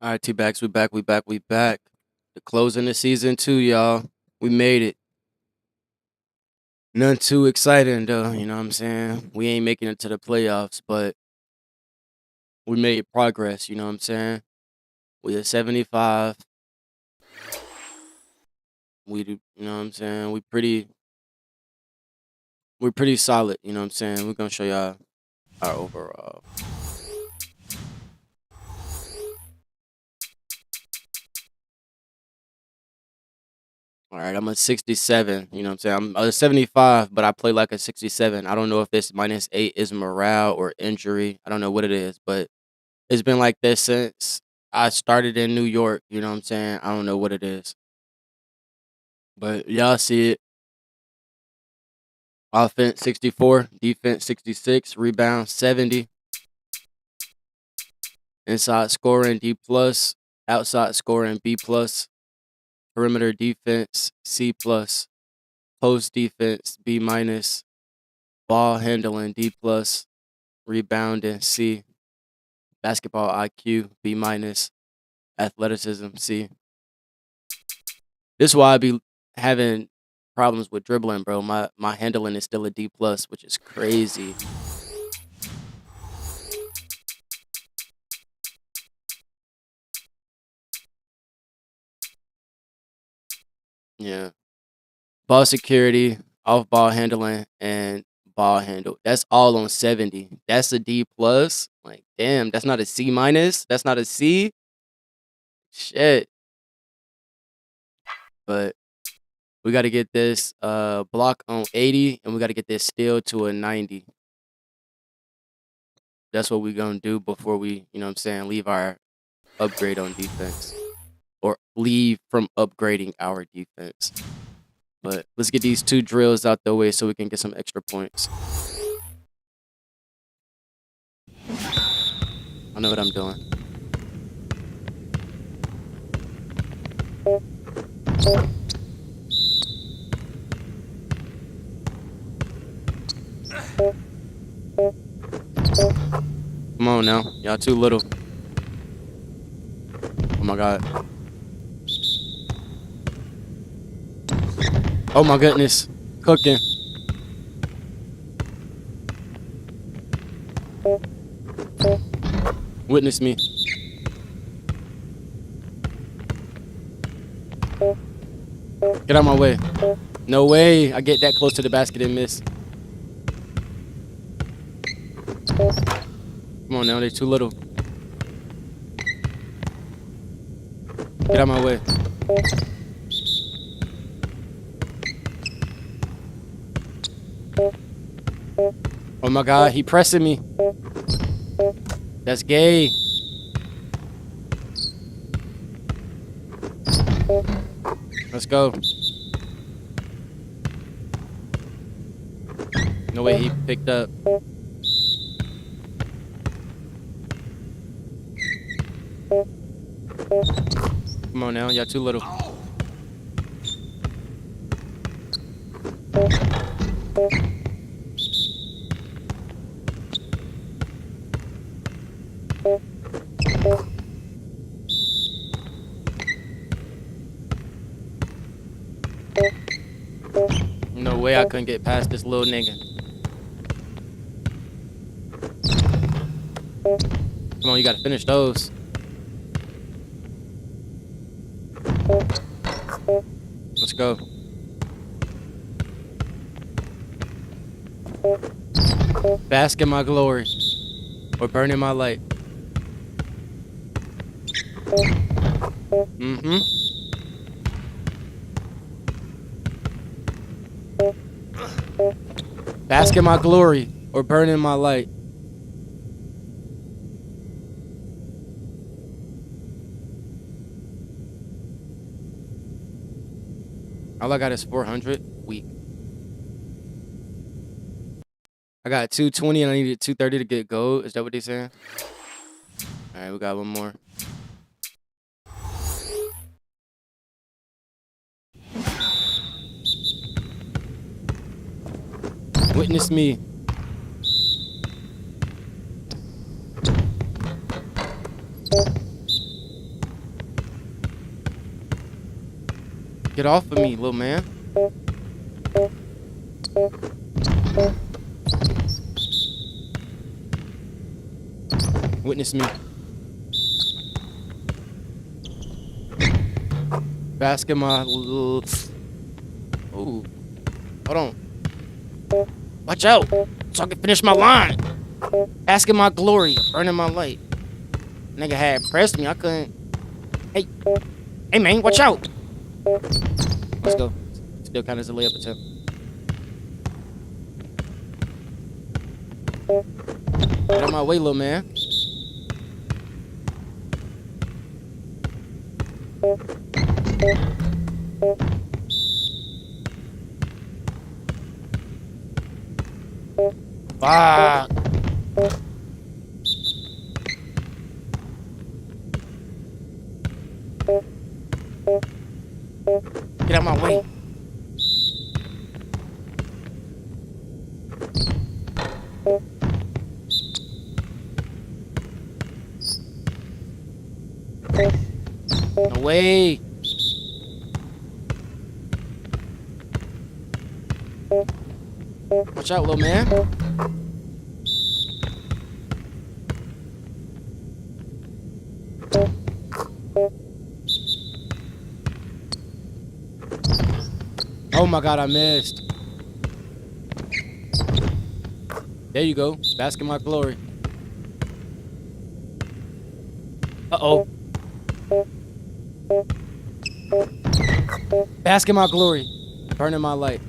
All right, T-Backs, we back. The closing of season 2, y'all. We made it. Nothing too exciting, though, you know what I'm saying? We ain't making it to the playoffs, but we made progress, you know what I'm saying? We at 75. You know what I'm saying? We're pretty solid, you know what I'm saying? We're gonna show y'all our overall. All right, I'm a 67. You know what I'm saying? I'm a 75, but I play like a 67. I don't know if this -8 is morale or injury. I don't know what it is, but it's been like this since I started in New York. You know what I'm saying? I don't know what it is, but y'all see it. Offense 64, defense 66, rebound 70, inside scoring D plus, outside scoring B plus, perimeter defense C plus, post defense B minus, ball handling D plus, rebounding C, basketball IQ B minus, athleticism C. This is why I be having problems with dribbling, bro. My handling is still a D plus, which is crazy. Yeah. Ball security, off ball handling, and ball handle. That's all on 70. That's a D plus. Like, damn, that's not a C minus. That's not a C. Shit. But we got to get this block on 80, and we got to get this steal to a 90. That's what we gonna do before we, you know what I'm saying, leave our upgrade on defense. Or leave from upgrading our defense. But let's get these 2 drills out the way so we can get some extra points. I know what I'm doing. Come on now. Y'all too little. Oh my god. Oh my goodness. Cooking. Witness me. Get out my way. No way. I get that close to the basket and miss. Come on now. They're too little. Get out my way. Oh my god. He pressing me. That's gay. Let's go. No way he picked up. Come on now, y'all too little. No way I couldn't get past this little nigga. Come on, you gotta finish those. Let's go. Bask in my glory. Or burn in my light. Mm-hmm. Bask in my glory. Or burn in my light. All I got is 400. Weak. I got 220 and I needed 230 to get gold. Is that what they're saying? All right, we got one more. Witness me. Get off of me, little man. Witness me. Basket my little... Ooh. Hold on. Watch out, so I can finish my line. Basket my glory, burning my light. Nigga had pressed me, I couldn't. Hey. Hey, man, watch out. Let's go. Still kind of as a layup attempt. Get out my way, little man. Fuck. Get out my way. No way. Watch out, little man. Oh my God, I missed. There you go. Basket my glory. Uh-oh. Basket my glory. Burning my light.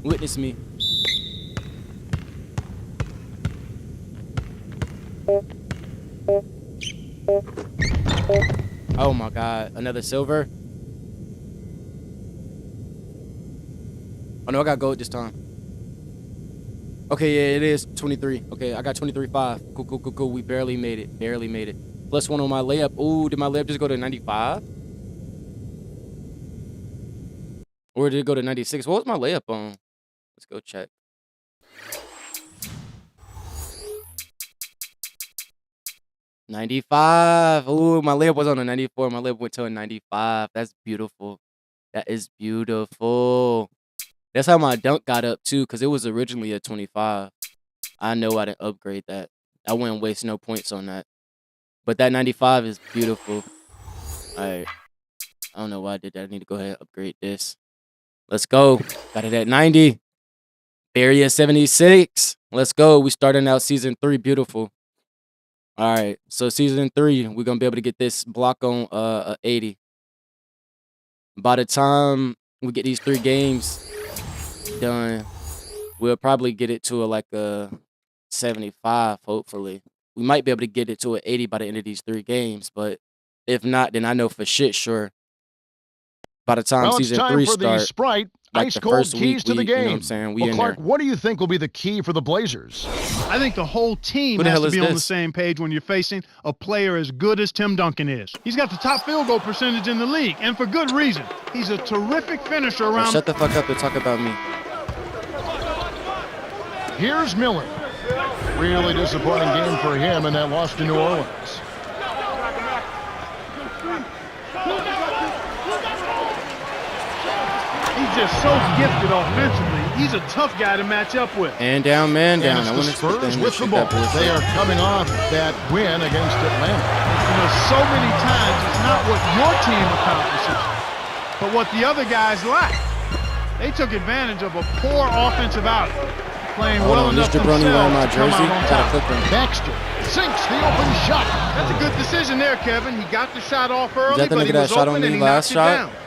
Witness me. Oh my God. Another silver. Oh no, I got gold this time. Okay, yeah, it is 23. Okay, I got 23.5. Cool, cool, cool, cool. We barely made it. Barely made it. +1 on my layup. Ooh, did my layup just go to 95? Or did it go to 96? What was my layup on? Let's go check. $95. Ooh, my layup was on a 94. My layup went to a 95. That's beautiful. That is beautiful. That's how my dunk got up too, because it was originally a 25. I know I didn't upgrade that. I wouldn't waste no points on that. But that 95 is beautiful. Alright. I don't know why I did that. I need to go ahead and upgrade this. Let's go. Got it at 90. Area 76. Let's go. We starting out season 3. Beautiful. Alright. So season 3, we're gonna be able to get this block on 80. By the time we get these 3 games done, we'll probably get it to like a 75, hopefully. We might be able to get it to an 80 by the end of these 3 games, but if not, then I know for shit sure by the time season 3 starts, Sprite like ice the cold first keys week, to the you know what game. I'm saying? We Well, in Clark, there. what do you think will be the key for the Blazers? I think the whole team Who the has hell to is be on the this? same page when you're facing a player as good as Tim Duncan is. He's got the top field goal percentage in the league, and for good reason. He's a terrific finisher Now around. shut the fuck up and talk about me. Here's Miller. Really disappointing game for him in that loss to New Orleans. He's just so gifted offensively. He's a tough guy to match up with. And down, man, down. And I it's the wouldn't expect Spurs them to with the shoot ball. that bullshit. They are coming off that win against Atlanta. You know, so many times it's not what your team accomplishes, but what the other guys lack. They took advantage of a poor offensive outing, playing Hold well on, enough this jabroni wearing themselves my to come jersey. out on Gotta top. clip him. Baxter sinks the open shot. That's a good decision there, Kevin. He got the shot off early, that the but nigga he that was shot open on and me he last knocked it shot? down.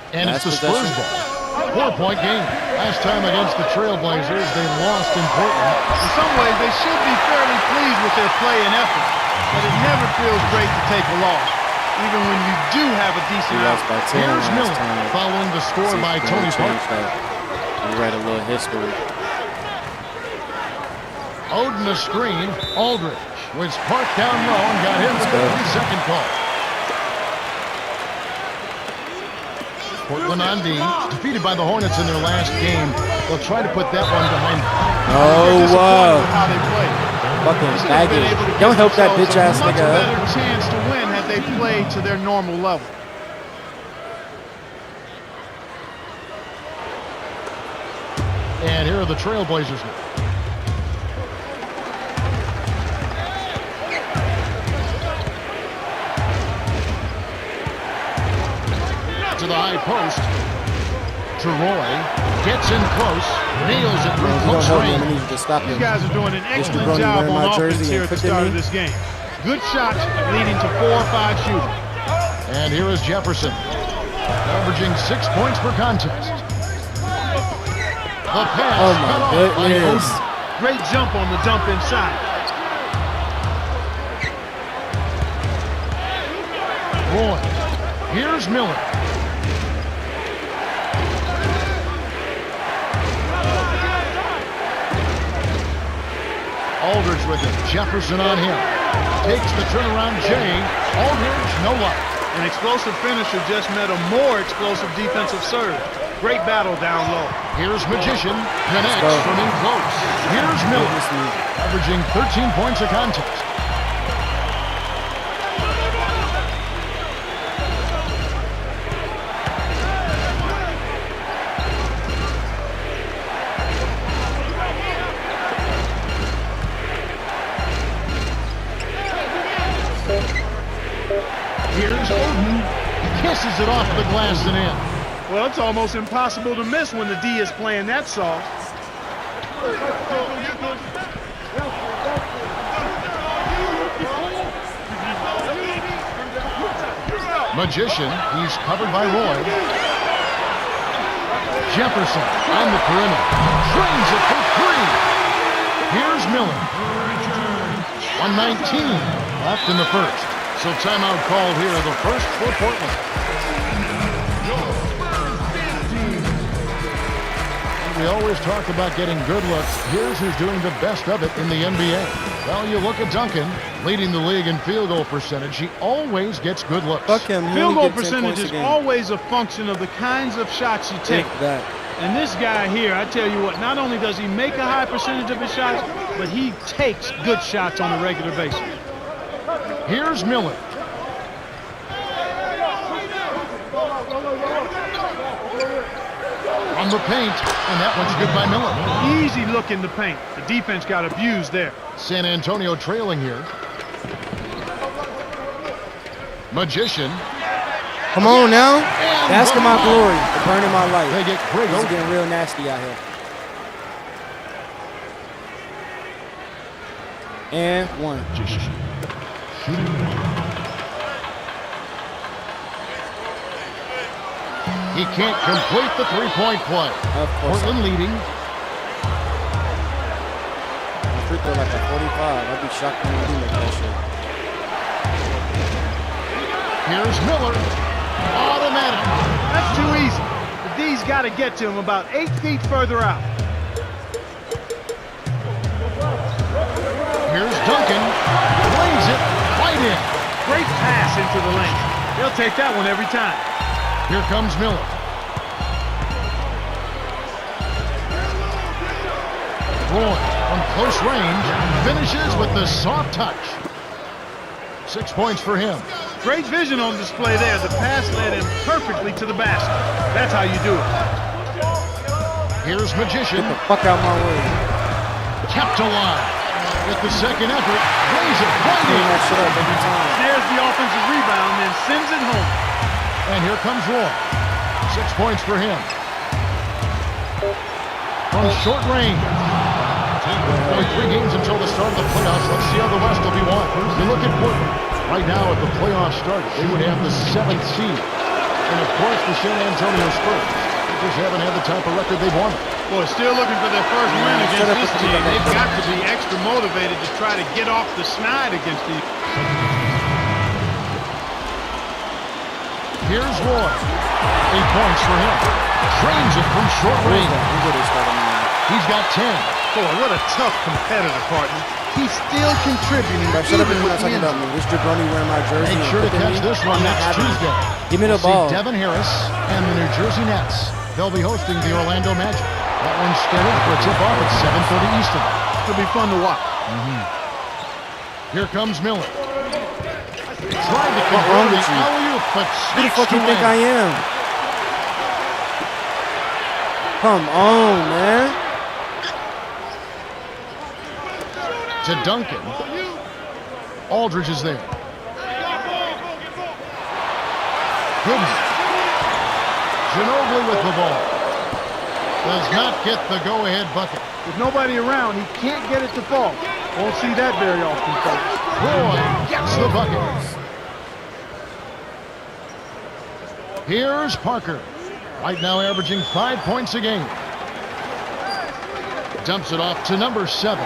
And it's the Last Spurs possession. ball. 4-point game. Last time against the Trailblazers, they lost in Portland. In some ways, they should be fairly pleased with their play and effort, but it never feels great to take a loss, even when you do have a We decent lost outcome. by 10 Here's last Miller time. following the score See if by we can Tony change Parker. that. We write a little history. Oden a screen. Aldridge was parked down low and got hit with go. a 3-second call. Portland on D, defeated by the Hornets in their last game. They'll try to put that one behind them. Oh, Disappointed wow. with how they played. Fucking Should have been able to faggot. give Don't help that themselves bitch ass a much nigga up. better chance to win had they played to their normal level. And here are the Trailblazers now. To the high post. Teroy gets in close, nails it from close range. These guys are doing an excellent job on offense here at the start of this game. Good shots leading to 4 or 5 shooting. And here is Jefferson, averaging 6 points per contest. The pass. Oh my goodness. Great jump on the dump inside. Roy. Here's Miller. Aldridge with it. Jefferson on him. Takes the turnaround. Jay. Aldridge, no luck. An explosive finisher just met a more explosive defensive serve. Great battle down low. Here's Magician. Connects from in close. Here's Miller. Averaging 13 points a contest. Here's Oden. Kisses it off the glass and in. Well, it's almost impossible to miss when the D is playing that soft. Magician, he's covered by Roy. Jefferson on the perimeter. Trains it for 3. Here's Miller. 1:19 left in the first. So timeout called here, the first for Portland. We always talk about getting good looks. Here's who's doing the best of it in the NBA. Well, you look at Duncan, leading the league in field goal percentage. He always gets good looks. Fuck him. Field goal percentage is always a function of the kinds of shots you take. And this guy here, I tell you what, not only does he make a high percentage of his shots, but he takes good shots on a regular basis. Here's Miller. On the paint, and that one's good by Miller. Easy look in the paint. The defense got abused there. San Antonio trailing here. Magician. Come on now. That's my glory. The burn in my life. They get great. It's getting real nasty out here. And 1. He can't complete the three-point play. Portland leading. My free throw like a 45. I'd be shocked when you make that shit. Here's Miller. Automatic. That's too easy. The D's got to get to him about 8 feet further out. Here's Duncan. Lays it right in. Great pass into the lane. They'll take that one every time. Here comes Miller. Roy from close range finishes with the soft touch. 6 points for him. Great vision on display there. The pass led him perfectly to the basket. That's how you do it. Here's Magician. Get the fuck out my way. Kept alive. With the second effort, lays it right in. That shit up every time. There's the offensive rebound, then sends it home. And here comes Roy. 6 points for him. From short range. Only 3 games until the start of the playoffs. Let's see how the West will be won. You look at Portland. Right now, at the playoffs started, they would have the 7th seed. And of course, the San Antonio Spurs. They just haven't had the type of record they wanted. Boy, still looking for their first win against this team. They've got to be extra motivated to try to get off the schneid against these. Here's Roy. 8 points for him. Trains it from short range. He's got 10. Boy, what a tough competitor, partner. He's still contributing. Shut up if you're not talking about me. This jabroni wearing my jersey. Make sure to catch this one next Tuesday. Give me the ball. Devin Harris and the New Jersey Nets. They'll be hosting the Orlando Magic. That one's scheduled for a tip-off at 7:30 Eastern. It'll be fun to watch. Here comes Miller. Tried to control the alley-oop, but Who the fuck you think I am? Come on, man. to Duncan. Aldridge is there. Gooden. Ginobili with the ball. Does not get the go-ahead bucket. With nobody around, he can't get it to fall. Won't see that very often, folks. Roy gets the bucket. Here's Parker. Right now averaging 5 points a game. Dumps it off to number 7.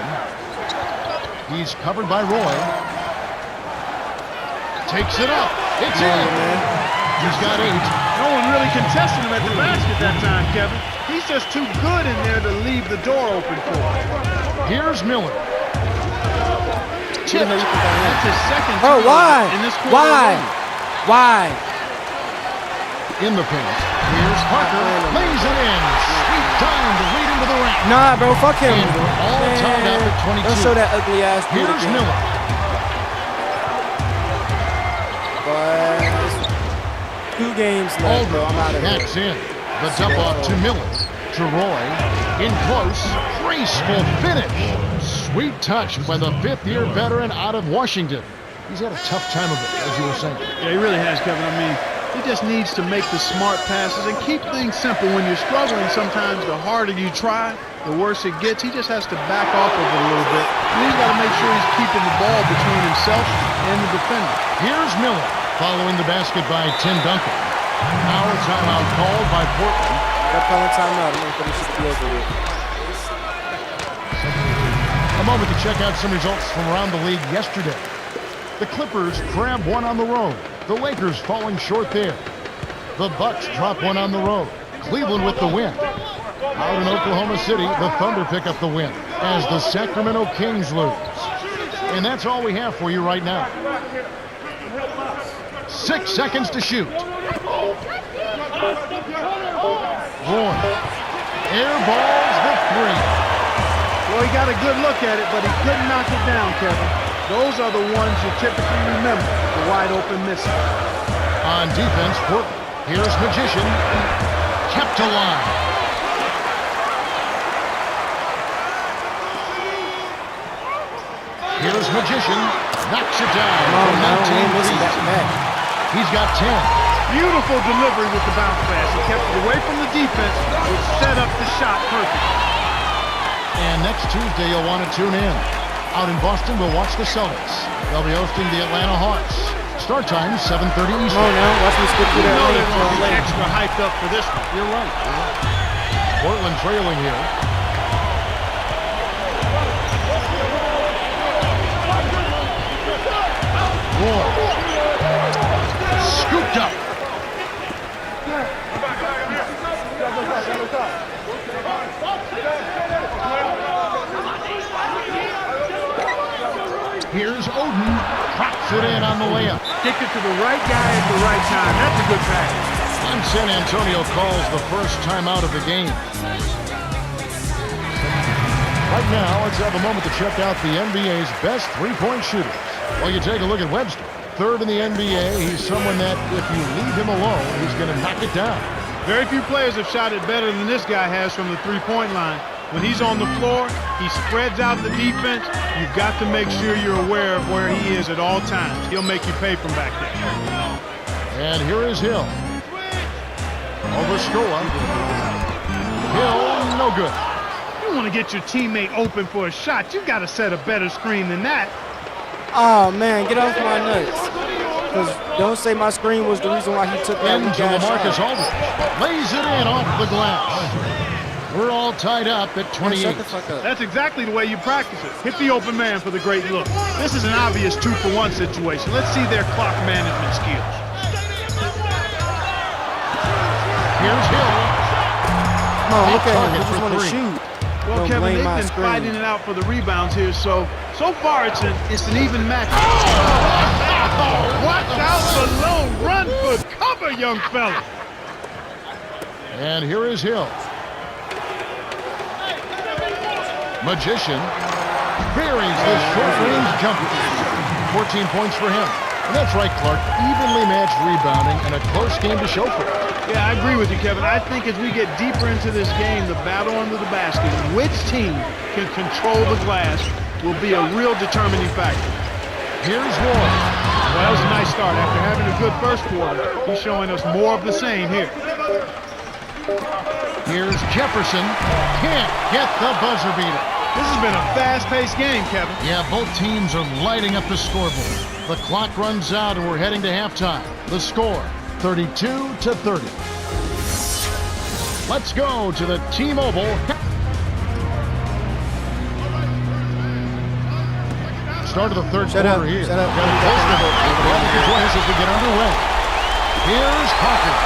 He's covered by Roy. Takes it up. It's in. He's got 8. No one really contested him at the basket that time, Kevin. He's just too good in there to leave the door open for him. Here's Miller. Tipped. That's his second Oh, why? in this quarter. Why? Why? In the paint. Here's Parker. Lays it in. Sweet time to lead into the rack. Nah, bro, fuck him. And we're all tied up at 22. Don't show that ugly ass dude Here's again. Miller. But 2 games left, bro. I'm out of here. Backs in. The dump off to Miller. To Roy. In close. Graceful finish. Sweet touch by the 5th-year veteran out of Washington. He's had a tough time of it, as you were saying. Yeah, he really has, Kevin. I mean, he just needs to make the smart passes and keep things simple. When you're struggling, sometimes the harder you try, the worse it gets. He just has to back off of it a little bit. And he's got to make sure he's keeping the ball between himself and the defender. Here's Miller following the basket by Tim Duncan. Now a timeout called by Portland. That calling timeout. I'm going to finish the deal over with. A moment to check out some results from around the league yesterday. The Clippers grab one on the road. The Lakers falling short there. The Bucks drop one on the road. Cleveland with the win. Out in Oklahoma City, the Thunder pick up the win as the Sacramento Kings lose. And that's all we have for you right now. 6 seconds to shoot. Roy airballs the 3. Well, he got a good look at it, but he couldn't knock it down, Kevin. Those are the ones you typically remember, the wide open misses. On defense, Portland. Here's Magician. Kept alive. Here's Magician. Knocks it down. Oh, no, we ain't missing that back. He's got 10. Beautiful delivery with the bounce pass. He kept it away from the defense, which set up the shot perfectly. And next Tuesday, you'll want to tune in. Out in Boston, we'll watch the Celtics. They'll be hosting the Atlanta Hawks. Start time, 7:30 Eastern. Oh, no. Watch me skip through You that know lane they're for going to a be lane. extra hyped up for this one. You're right. Portland trailing here. Roy. Scooped up. Here's Oden. Pops it in on the layup. Stick it to the right guy at the right time. That's a good pass. And San Antonio calls the first timeout of the game. Right now, let's have a moment to check out the NBA's best three-point shooters. Well, you take a look at Webster. 3rd in the NBA. He's someone that, if you leave him alone, he's going to knock it down. Very few players have shot it better than this guy has from the three-point line. When he's on the floor, he spreads out the defense. You've got to make sure you're aware of where he is at all times. He'll make you pay from back there. And here is Hill. Over Scola. Hill, no good. You want to get your teammate open for a shot, you've got to set a better screen than that. Oh, man. Get off my nuts. Because don't say my screen was the reason why he took that Into weak-ass LaMarcus shot. Aldridge. Lays it in off the glass. We're all tied up at 28. Shut the fuck up. That's exactly the way you practice it. Hit the open man for the great look. This is an obvious 2-for-1 situation. Let's see their clock management skills. Here's Hill. Come on, look at him. Target He just for want to 3. shoot. Well, Don't Kevin, blame they've my been screen. fighting it out for the rebounds here, so far it's an even match. Watch out below. Run for cover, young fella. And here is Hill. Magician buries the short-range jumper. 14 points for him. And that's right, Clark. Evenly matched rebounding and a close game to show for it. Yeah, I agree with you, Kevin. I think as we get deeper into this game, the battle under the basket, which team can control the glass will be a real determining factor. Here's Roy. Well, that was a nice start. After having a good first quarter, he's showing us more of the same here. Here's Jefferson. Can't get the buzzer beater. This has been a fast-paced game, Kevin. Yeah, both teams are lighting up the scoreboard. The clock runs out and we're heading to halftime. The score, 32-30. Let's go to the T-Mobile. Start of the third quarter here. Shut up. Join us as we get underway. Here's Parker.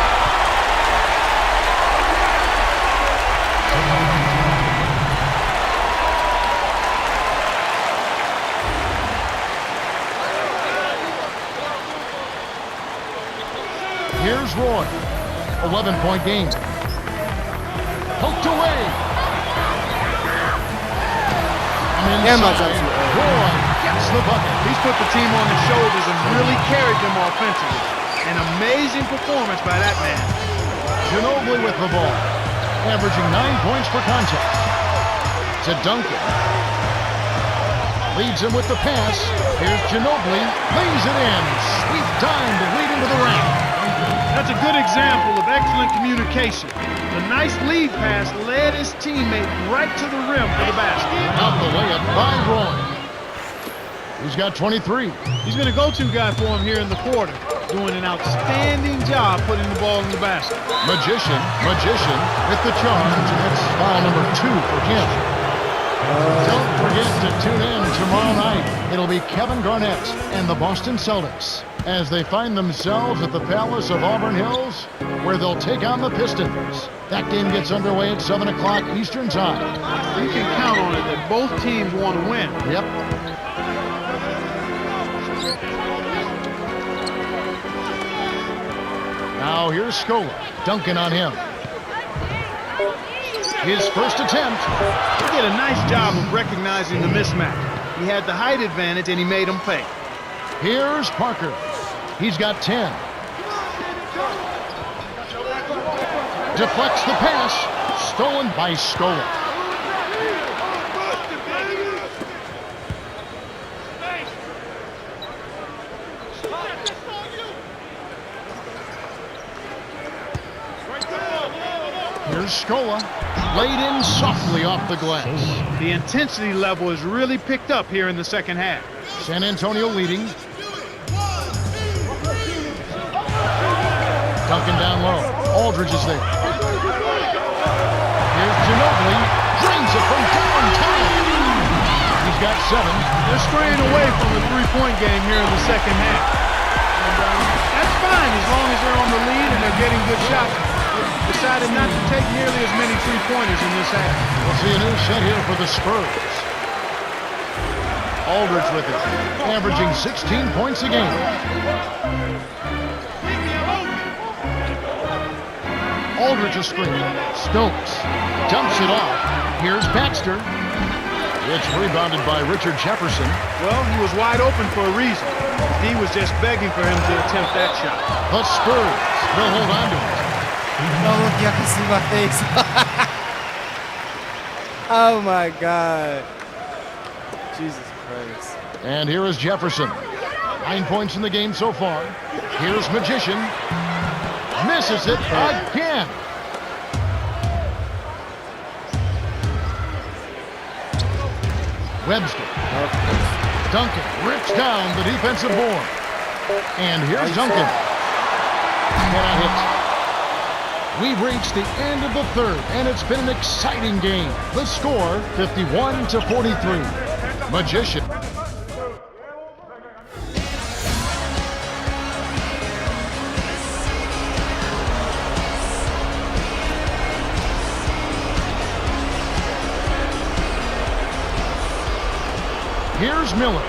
Here's Roy. 11-point game. Poked away. And inside, Roy gets the bucket. He's put the team on his shoulders and really carried them offensively. An amazing performance by that man. Ginobili with the ball, averaging 9 points per contest. To Duncan. Leads him with the pass. Here's Ginobili. Lays it in. Sweet dime to lead him to the rim. That's a good example of excellent communication. The nice lead pass led his teammate right to the rim for the basket. Out the layup by Roy. He's got 23. He's been a go-to guy for him here in the quarter, doing an outstanding job putting the ball in the basket. Magician with the charge. That's foul number 2 for him. Don't forget to tune in tomorrow night. It'll be Kevin Garnett and the Boston Celtics as they find themselves at the Palace of Auburn Hills, where they'll take on the Pistons. That game gets underway at 7 o'clock Eastern Time. You can count on it that both teams want to win. Yep. Now here's Scola. Duncan on him. His first attempt. He did a nice job of recognizing the mismatch. He had the height advantage and he made him pay. Here's Parker. He's got 10. Deflects the pass. Stolen by Scola. Here's Scola. Laid in softly off the glass. The intensity level has really picked up here in the second half. San Antonio leading. Duncan down low. Aldridge is there. Here's Ginobili. Drains it from downtown. He's got 7. They're straying away from the three-point game here in the second half. And that's fine as long as they're on the lead and they're getting good shots. They decided not to take nearly as many three-pointers in this half. We'll see a new set here for the Spurs. Aldridge with it, averaging 16 points a game. Aldridge a screen. Stokes dumps it off. Here's Baxter. It's rebounded by Richard Jefferson. Well, he was wide open for a reason. He was just begging for him to attempt that shot. The Spurs will hold on to it. Oh, look, y'all can see my face. Oh, my God. Jesus Christ. And here is Jefferson. 9 points in the game so far. Here's Magician. Misses it again. Webster. Duncan rips down the defensive board. And here's Duncan. Cannot hit. We've reached the end of the third, and it's been an exciting game. The score, 51-43. Magician. Here's Miller.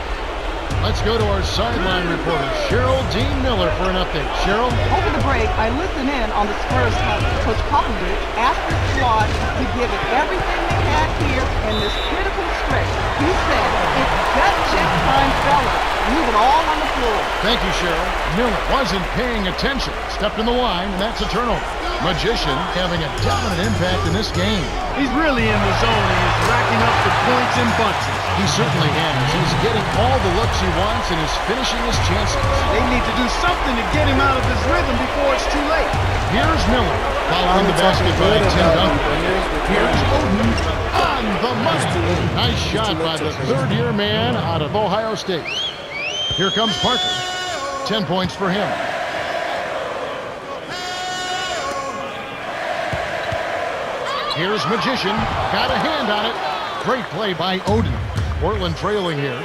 Let's go to our sideline reporter, Cheryl Dean Miller, for an update. Cheryl? Over the break, I listened in on the Spurs coach Popovich asked the squad to give it everything they had here in this critical stretch. He said, it's gut check time, fellas. leave it all on the floor. Thank you, Cheryl. Miller wasn't paying attention. Stepped in the line, and that's a turnover. Magician having a dominant impact in this game. He's really in the zone and he's racking up the points in bunches. He certainly has. He's getting all the looks he wants and is finishing his chances. They need to do something to get him out of his rhythm before it's too late. Here's Miller following the basket by Tim Duncan. Here's Oden on the money. Nice shot by the third-year man out of Ohio State. Here comes Parker. 10 points for him. Here's Magician. Got a hand on it. Great play by Oden. Portland trailing here.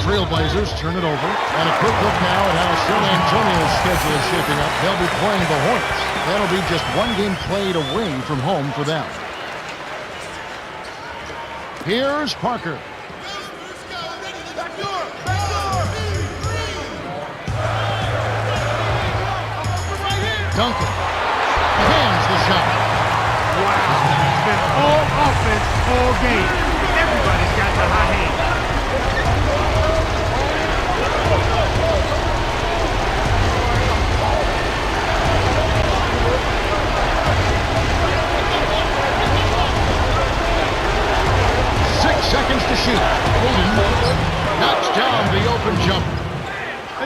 Trailblazers turn it over. And a quick look now at how San Antonio's schedule is shaping up. They'll be playing the Hornets. That'll be just one game played away from home for them. Here's Parker. Duncan hands the shot. Wow. It's been all offense all game. Everybody's got the high hand. Seconds to shoot. Oden knocks down the open jumper.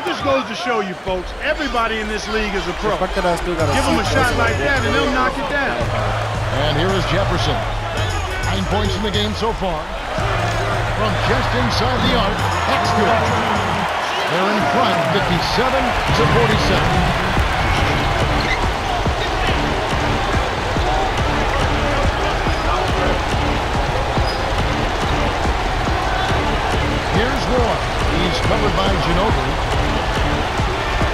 It just goes to show you, folks, everybody in this league is a pro. Give Give them a shot like that and they'll knock it down. And here is Jefferson. 9 points in the game so far. From just inside the arc, that's good. They're in front, 57-47. Here's Roy. He's covered by Ginobili.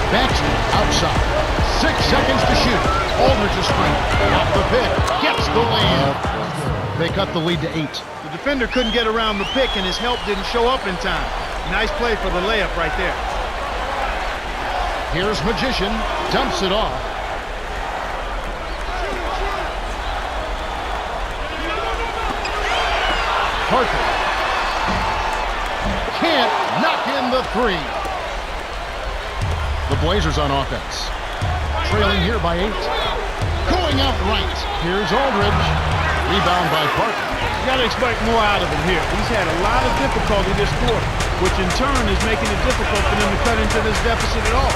Baxter outside. 6 seconds to shoot. Aldridge is free. Off the pick. Gets the lead. They cut the lead to 8. The defender couldn't get around the pick and his help didn't show up in time. Nice play for the layup right there. Here's Magician. Dumps it off. Parker. Can't knock in the three. The Blazers on offense. Trailing here by 8. Going out right. Here's Aldridge. Rebound by Parker. You got to expect more out of him here. He's had a lot of difficulty this quarter, which in turn is making it difficult for them to cut into this deficit at all.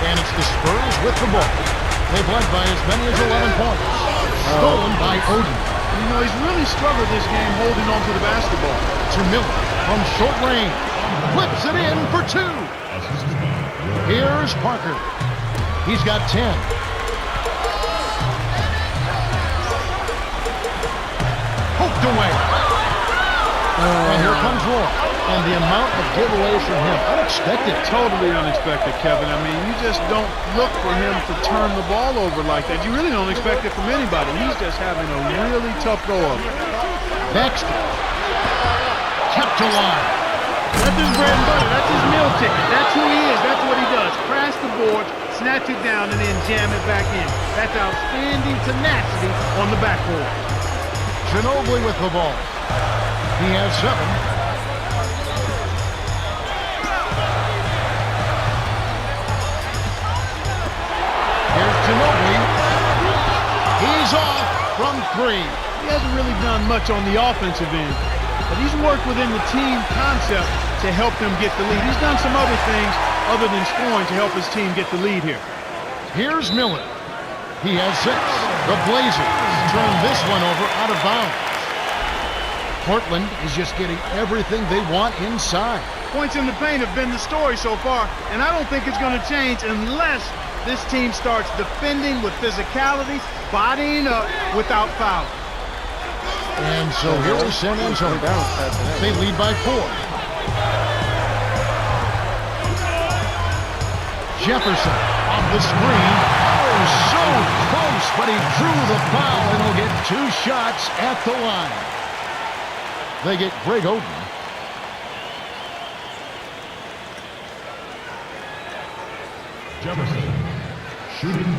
And it's the Spurs with the ball. They've led by as many as 11 points. Stolen by Oden. You know, he's really struggled this game holding on to the basketball. To Miller from short range. Flips it in for 2. Here's Parker. He's got 10. Poked away. And here comes Roy. And the amount of giveaways from him. Unexpected. Totally unexpected, Kevin. I mean, you just don't look for him to turn the ball over like that. You really don't expect it from anybody. He's just having a really tough go of it. Baxter. Kept alive. That's his bread and butter. That's his meal ticket. That's who he is. That's what he does. Crash the boards, snatch it down, and then jam it back in. That's outstanding tenacity on the backboard. Ginobili with the ball. He has 7. Here's Ginobili. He's off from 3. He hasn't really done much on the offensive end, but he's worked within the team concept to help them get the lead. He's done some other things other than scoring to help his team get the lead here. Here's Miller. He has 6. The Blazers turn this one over out of bounds. Portland is just getting everything they want inside. Points in the paint have been the story so far, and I don't think it's going to change unless this team starts defending with physicality, bodying up without foul. And so here is San Antonio. They lead by 4. Jefferson off the screen. Oh, so close, but he drew the foul, and he'll get 2 shots at the line. They get Greg Oden. Jefferson shooting 2.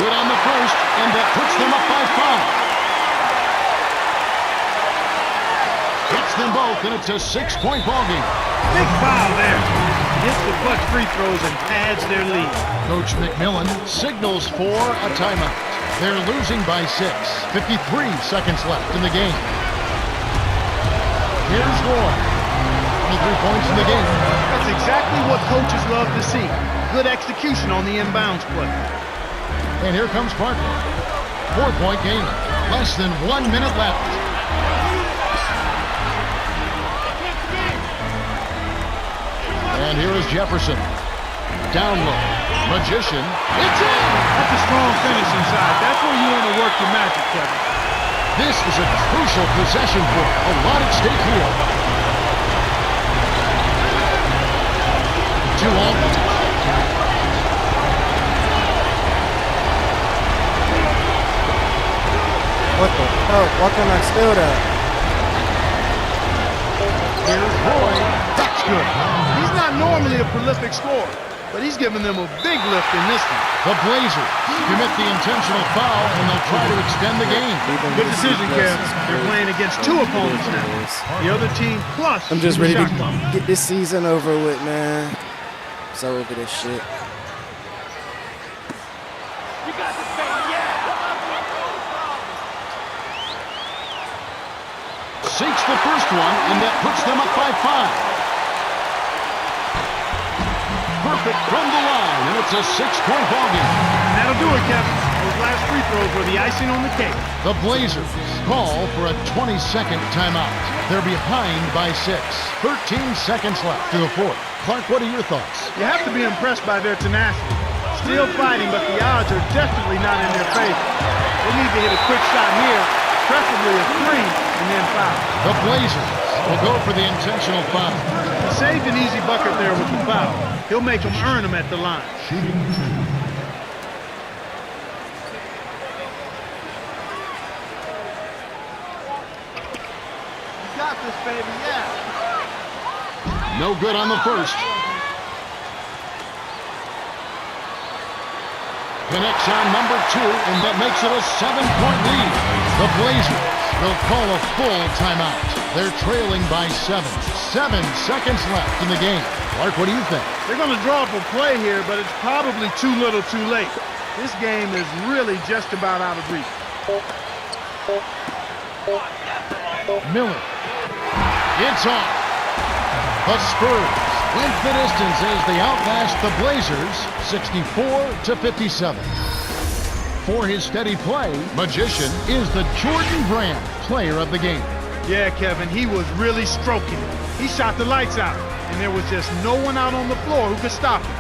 Good on the first, and that puts them up by 5. Gets them both, and it's a 6-point ballgame. Big foul there. Gets the clutch free throws and pads their lead. Coach McMillan signals for a timeout. They're losing by 6. 53 seconds left in the game. Here's Roy. 23 points in the game. That's exactly what coaches love to see. Good execution on the inbounds play. And here comes Parker. 4-point game. Less than 1 minute left. And here is Jefferson. Down low. Magician. It's in! That's a strong finish inside. That's where you want to work your magic, Kevin. This is a crucial possession for a lot at stake here. 2 on. What the hell? Why can't I steal that? Here's Roy. That's good. He's not normally a prolific scorer, but he's giving them a big lift in this one. The Blazers commit the intentional foul, and they'll try to extend the game. Good decision, Kev. They're playing against 2 opponents now. The other team plus. I'm just the ready to shot clock. get this season over with, man. So over this shit. Sinks the first one, and that puts them up by 5. Perfect from the line, and it's a 6-point ballgame. That'll do it, Kevin. Those last free throws were the icing on the cake. The Blazers call for a 20-second timeout. They're behind by 6. 13 seconds left to the 4th. Clark, what are your thoughts? You have to be impressed by their tenacity. Still fighting, but the odds are definitely not in their favor. They need to hit a quick shot here, preferably a 3, and then foul. The Blazers will go for the intentional foul. He saved an easy bucket there with the foul. He'll make them earn them at the line. You got this, baby, yeah. No good on the first. Connects on number 2, and that makes it a 7-point lead. The Blazers will call a full timeout. They're trailing by 7. 7 seconds left in the game. Clark, what do you think? They're going to draw up a play here, but it's probably too little too late. This game is really just about out of reach. Miller. It's off. The Spurs went the distance as they outlast the Blazers 64-57. For his steady play, Magician is the Jordan Brand player of the game. Yeah, Kevin, he was really stroking it. He shot the lights out, and there was just no one out on the floor who could stop him.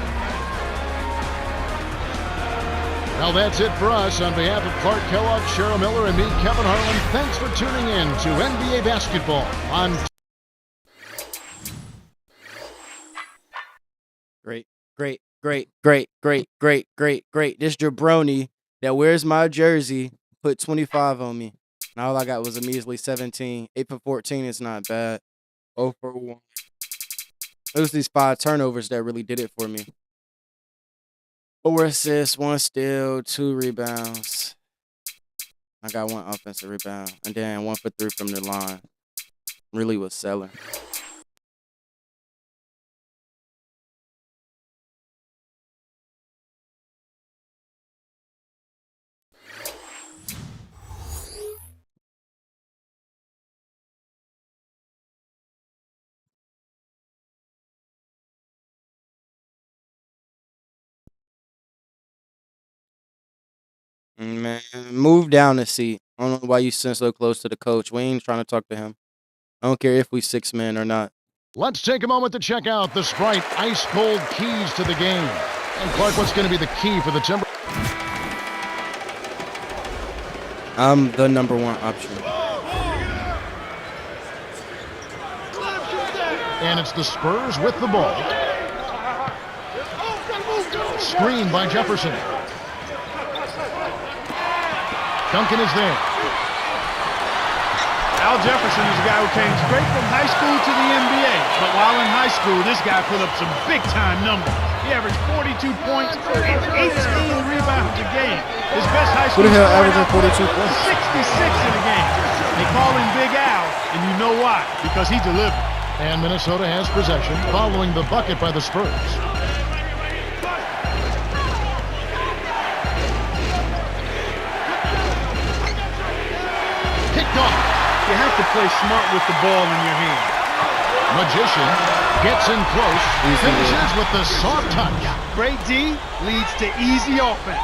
Well, that's it for us. On behalf of Clark Kellogg, Cheryl Miller, and me, Kevin Harlan, thanks for tuning in to NBA Basketball on Great. This jabroni that wears my jersey put 25 on me. And all I got was a measly 17. 8 for 14 is not bad. 0 for 1. It was these 5 turnovers that really did it for me. 4 assists, 1 steal, 2 rebounds. I got 1 offensive rebound. And then 1 for 3 from the line. Really was selling. Man, move down a seat. I don't know why you sit so close to the coach. We ain't trying to talk to him. I don't care if we 6 men or not. Let's take a moment to check out the Sprite Ice Cold keys to the game. And Clark, what's going to be the key for the Timber? I'm the number 1 option. And it's the Spurs with the ball. Screen by Jefferson. Duncan is there. Al Jefferson is a guy who came straight from high school to the NBA. But while in high school, this guy put up some big-time numbers. He averaged 42 points and 18 rebounds a game. His best high school Who the hell scoring averaging output 42 was points? 66 in a game. They call him Big Al, and you know why? Because he delivered. And Minnesota has possession following the bucket by the Spurs. Kicked off. You have to play smart with the ball in your hand. Magician gets in close, finishes with the soft touch. Great D leads to easy offense.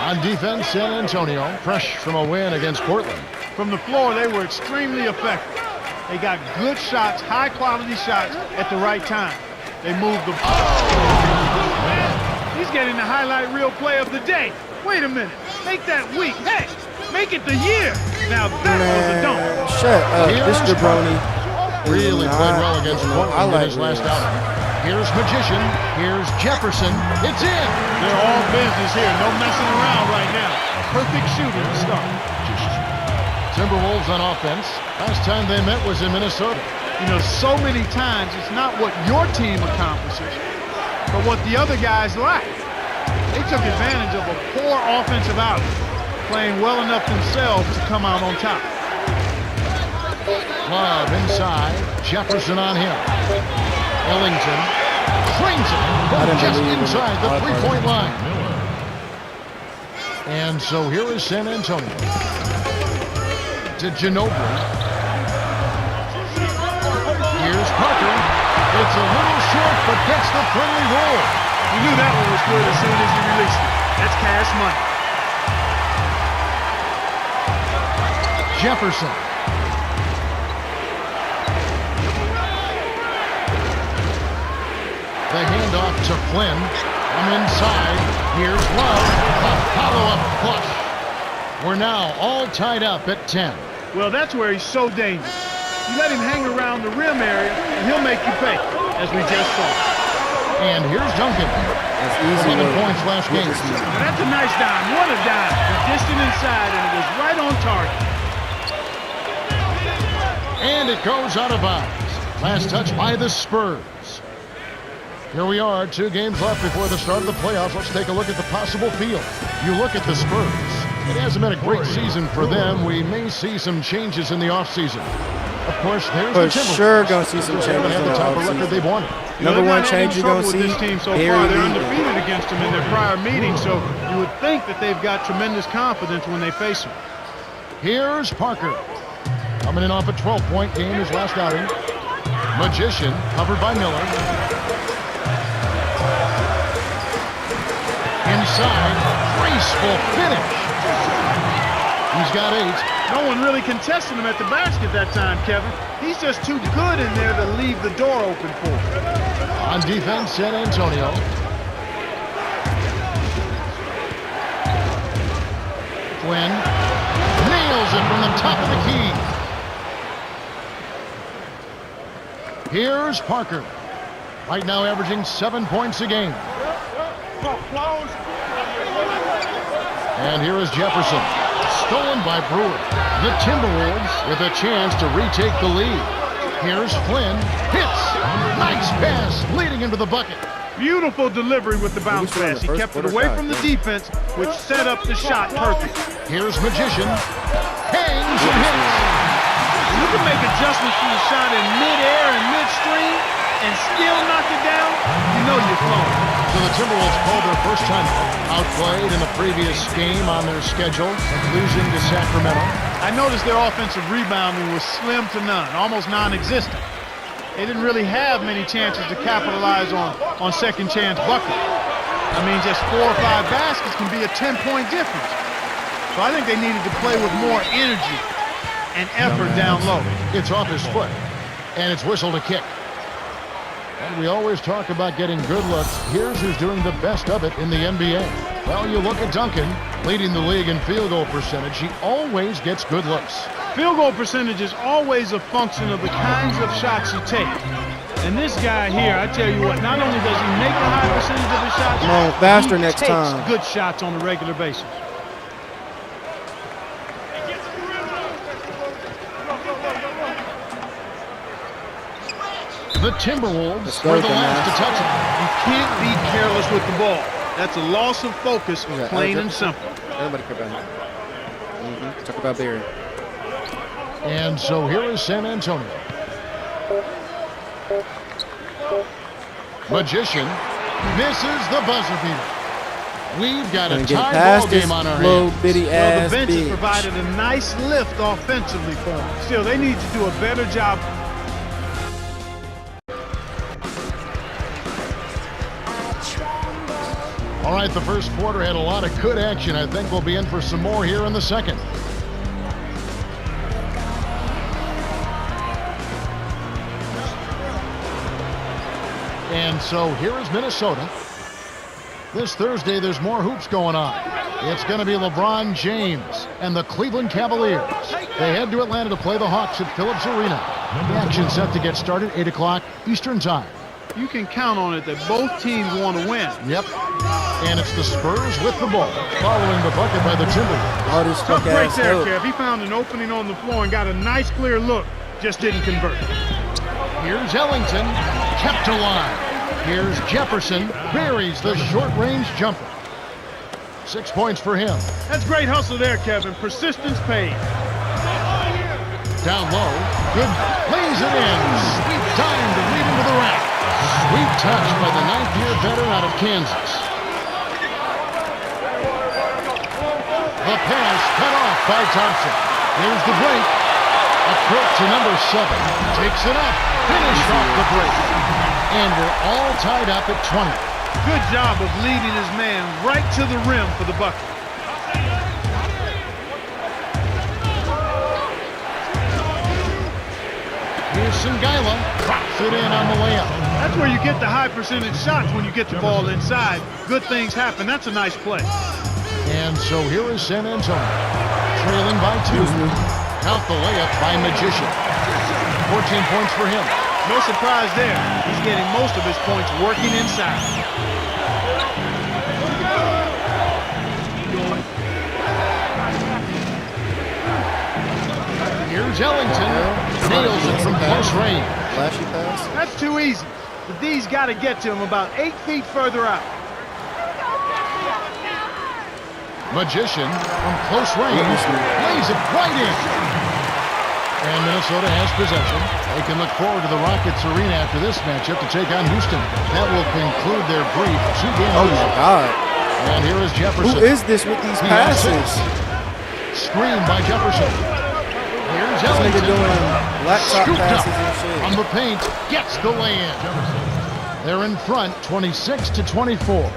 On defense, San Antonio, fresh from a win against Portland. From the floor, they were extremely effective. They got good shots, high-quality shots at the right time. They moved the ball. He's getting the highlight reel play of the day. Wait a minute. Make that week. Hey, make it the year. Now that was a dunk. Shut up. This jabroni. Really played well against Portland in his like last outing. Here's Magician. Here's Jefferson. It's in. They're all business here. No messing around right now. Perfect shooting to start. Timberwolves on offense. Last time they met was in Minnesota. You know, so many times it's not what your team accomplishes, but what the other guys lack. They took advantage of a poor offensive outing, playing well enough themselves to come out on top. Love inside. Jefferson on him. Ellington swings it just inside the three-point line. And so here is San Antonio. To Ginobili. Here's Parker. It's a little short, but gets the friendly roll. You knew that one was good as soon as you released it. That's cash money. Jefferson. The handoff to Flynn. From inside. Here's Love. A follow-up flush. We're now all tied up at 10. Well, that's where he's so dangerous. You let him hang around the rim area, and he'll make you pay, as we just saw. And here's Duncan. That's easy. 11 points last game. Now, that's a nice dime. What a dime. Distant inside, and it was right on target. And it goes out of bounds. Last touch by the Spurs. Here we are, 2 games left before the start of the playoffs. Let's take a look at the possible field. You look at the Spurs. It hasn't been a great season for them. We may see some changes in the offseason. Of course, there's the Timberwolves. Sure going to see some They changes have in the the type of record offseason. they've wanted. Number one change you're going to see, with this team so Harry far. They're Lee. undefeated against them in their prior meetings, so you would think that they've got tremendous confidence when they face them. Here's Parker. Coming in off a 12-point game his last outing. Magician, covered by Miller. Inside, graceful finish. He's got 8. No one really contested him at the basket that time, Kevin. He's just too good in there to leave the door open for him. On defense, San Antonio. Quinn nails it from the top of the key. Here's Parker. Right now averaging 7 points a game. And here is Jefferson. Stolen by Brewer. The Timberwolves with a chance to retake the lead. Here's Flynn. Hits. Nice pass leading into the bucket. Beautiful delivery with the bounce pass. He kept it away from the defense, which set up the shot perfect. Here's Magician. Hangs and hits. You can make adjustments to the shot in midair and midstream and still knock it down. You know you're flowing. So the Timberwolves called their first time outplayed in the previous game on their schedule, losing to Sacramento. I noticed their offensive rebounding was slim to none, almost non-existent. They didn't really have many chances to capitalize on second chance buckets. I mean, just 4 or 5 baskets can be a 10-point difference. So I think they needed to play with more energy and effort down low. It's off his foot, and it's whistled a kick. And we always talk about getting good looks. Here's who's doing the best of it in the NBA. Well, you look at Duncan, leading the league in field goal percentage. He always gets good looks. Field goal percentage is always a function of the kinds of shots you take. And this guy here, I tell you what, not only does he make a high percentage of his shots, Come on, faster he next takes time. good shots on a regular basis. The Timberwolves were the last to touch it. You can't be careless with the ball. That's a loss of focus, plain and simple. Everybody care about him. Talk about Barry. And so here is San Antonio. Magician misses the buzzer beater. We've got a tie ball game on our hands. Well, the bench has provided a nice lift offensively for them. Still, they need to do a better job. All right, the first quarter had a lot of good action. I think we'll be in for some more here in the second. And so here is Minnesota. This Thursday, there's more hoops going on. It's going to be LeBron James and the Cleveland Cavaliers. They head to Atlanta to play the Hawks at Phillips Arena. The action set to get started 8 o'clock Eastern time. You can count on it that both teams want to win. Yep. And it's the Spurs with the ball, following the bucket by the Timberwolves. Tough break there, Kev. He found an opening on the floor and got a nice clear look. Just didn't convert. Here's Ellington, kept alive. Here's Jefferson, buries the short-range jumper. 6 points for him. That's great hustle there, Kevin. Persistence pays. Down low, good, lays it in. Sweet time to lead into the rack. Sweet touch by the 9th-year veteran out of Kansas. The pass cut off by Thompson. Here's the break. A crook to number 7. Takes it up. Finish off the break. And we're all tied up at 20. Good job of leading his man right to the rim for the bucket. Here's Sangaila. Drops it in on the layup. That's where you get the high percentage shots when you get the ball inside. Good things happen. That's a nice play. And so here is San Antonio. Trailing by 2. Count the layup by Magician. 14 points for him. No surprise there. He's getting most of his points working inside. Here's Ellington. Nails it from close range. Flashy pass. That's too easy. The D's got to get to him about 8 feet further out. Magician from close range. Lays it right in. And Minnesota has possession. They can look forward to the Rockets Arena after this matchup to take on Houston. That will conclude their brief 2-game. Oh my God. And here is Jefferson. Who is this with these passes? Screen by Jefferson. Here's This nigga Ellington. doing laptop Scooped up passes and shit. on the paint. Gets the lay-in. They're in front 26-24.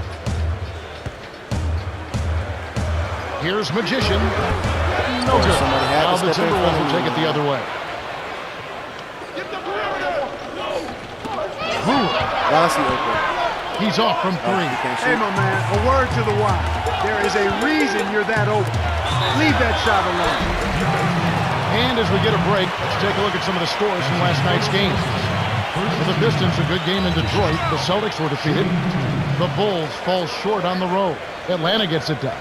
Here's Magician. No good. Now the Timberwolves will take it the other way. Rossi open. He's off from 3. Hey, my man, a word to the wise. There is a reason you're that open. Leave that shot alone. And as we get a break, let's take a look at some of the scores from last night's games. For the Pistons, a good game in Detroit. The Celtics were defeated. The Bulls fall short on the road. Atlanta gets it done.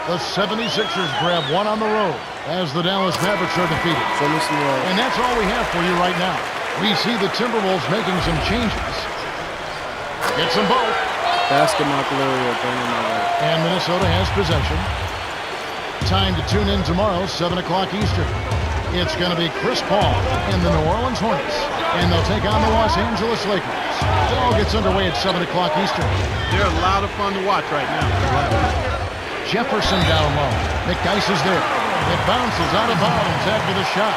The 76ers grab 1 on the road as the Dallas Mavericks are defeated. And that's all we have for you right now. We see the Timberwolves making some changes. Gets them both. Basketball glory burning my way. And Minnesota has possession. Time to tune in tomorrow, 7 o'clock Eastern. It's going to be Chris Paul and the New Orleans Hornets. And they'll take on the Los Angeles Lakers. It all gets underway at 7 o'clock Eastern. They're a lot of fun to watch right now. Jefferson down low. McDyess is there. It bounces out of bounds after the shot.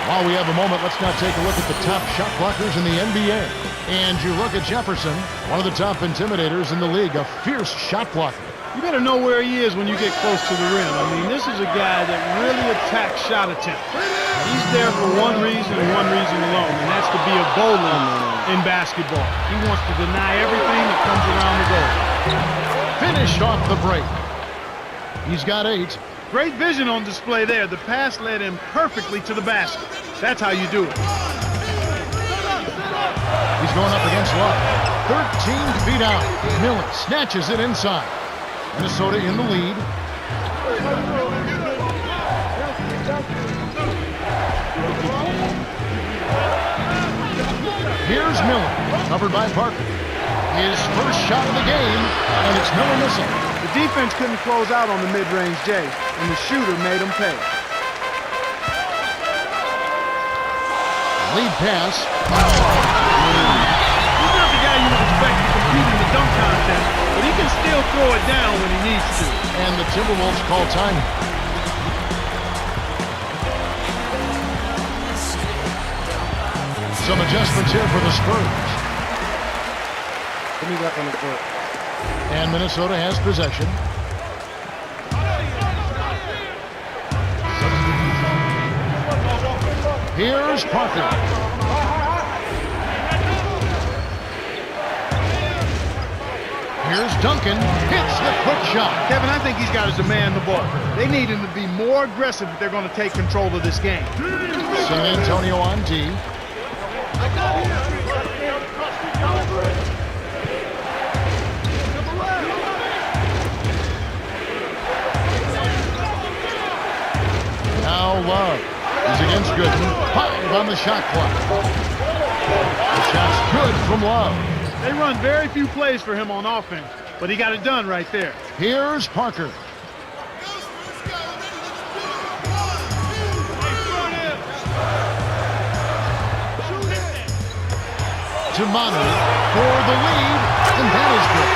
While we have a moment, let's now take a look at the top shot blockers in the NBA. And you look at Jefferson, one of the top intimidators in the league, a fierce shot blocker. You better know where he is when you get close to the rim. I mean, this is a guy that really attacks shot attempts. He's there for one reason and one reason alone, and that's to be a bowler in basketball. He wants to deny everything that comes around the goal. Finished off the break. He's got 8. Great vision on display there. The pass led him perfectly to the basket. That's how you do it. He's going up against Love. 13 feet out. Millen snatches it inside. Minnesota in the lead. Here's Miller, covered by Parker. His first shot of the game, and it's Miller missing. The defense couldn't close out on the mid-range J, and the shooter made them pay. Lead pass. He's not the guy you would expect to compete in the dunk contest, but he can still throw it down when he needs to. And the Timberwolves call time. Some adjustments here for the Spurs. Put me back on the court. And Minnesota has possession. Here's Parker. Here's Duncan. Hits the quick shot. Kevin, I think he's got to demand the ball. They need him to be more aggressive if they're going to take control of this game. San Antonio on D. Now Love is against Gooden. 5 on the shot clock. The shot's good from Love. They run very few plays for him on offense, but he got it done right there. Here's Parker. To Manu for the lead, and that is good.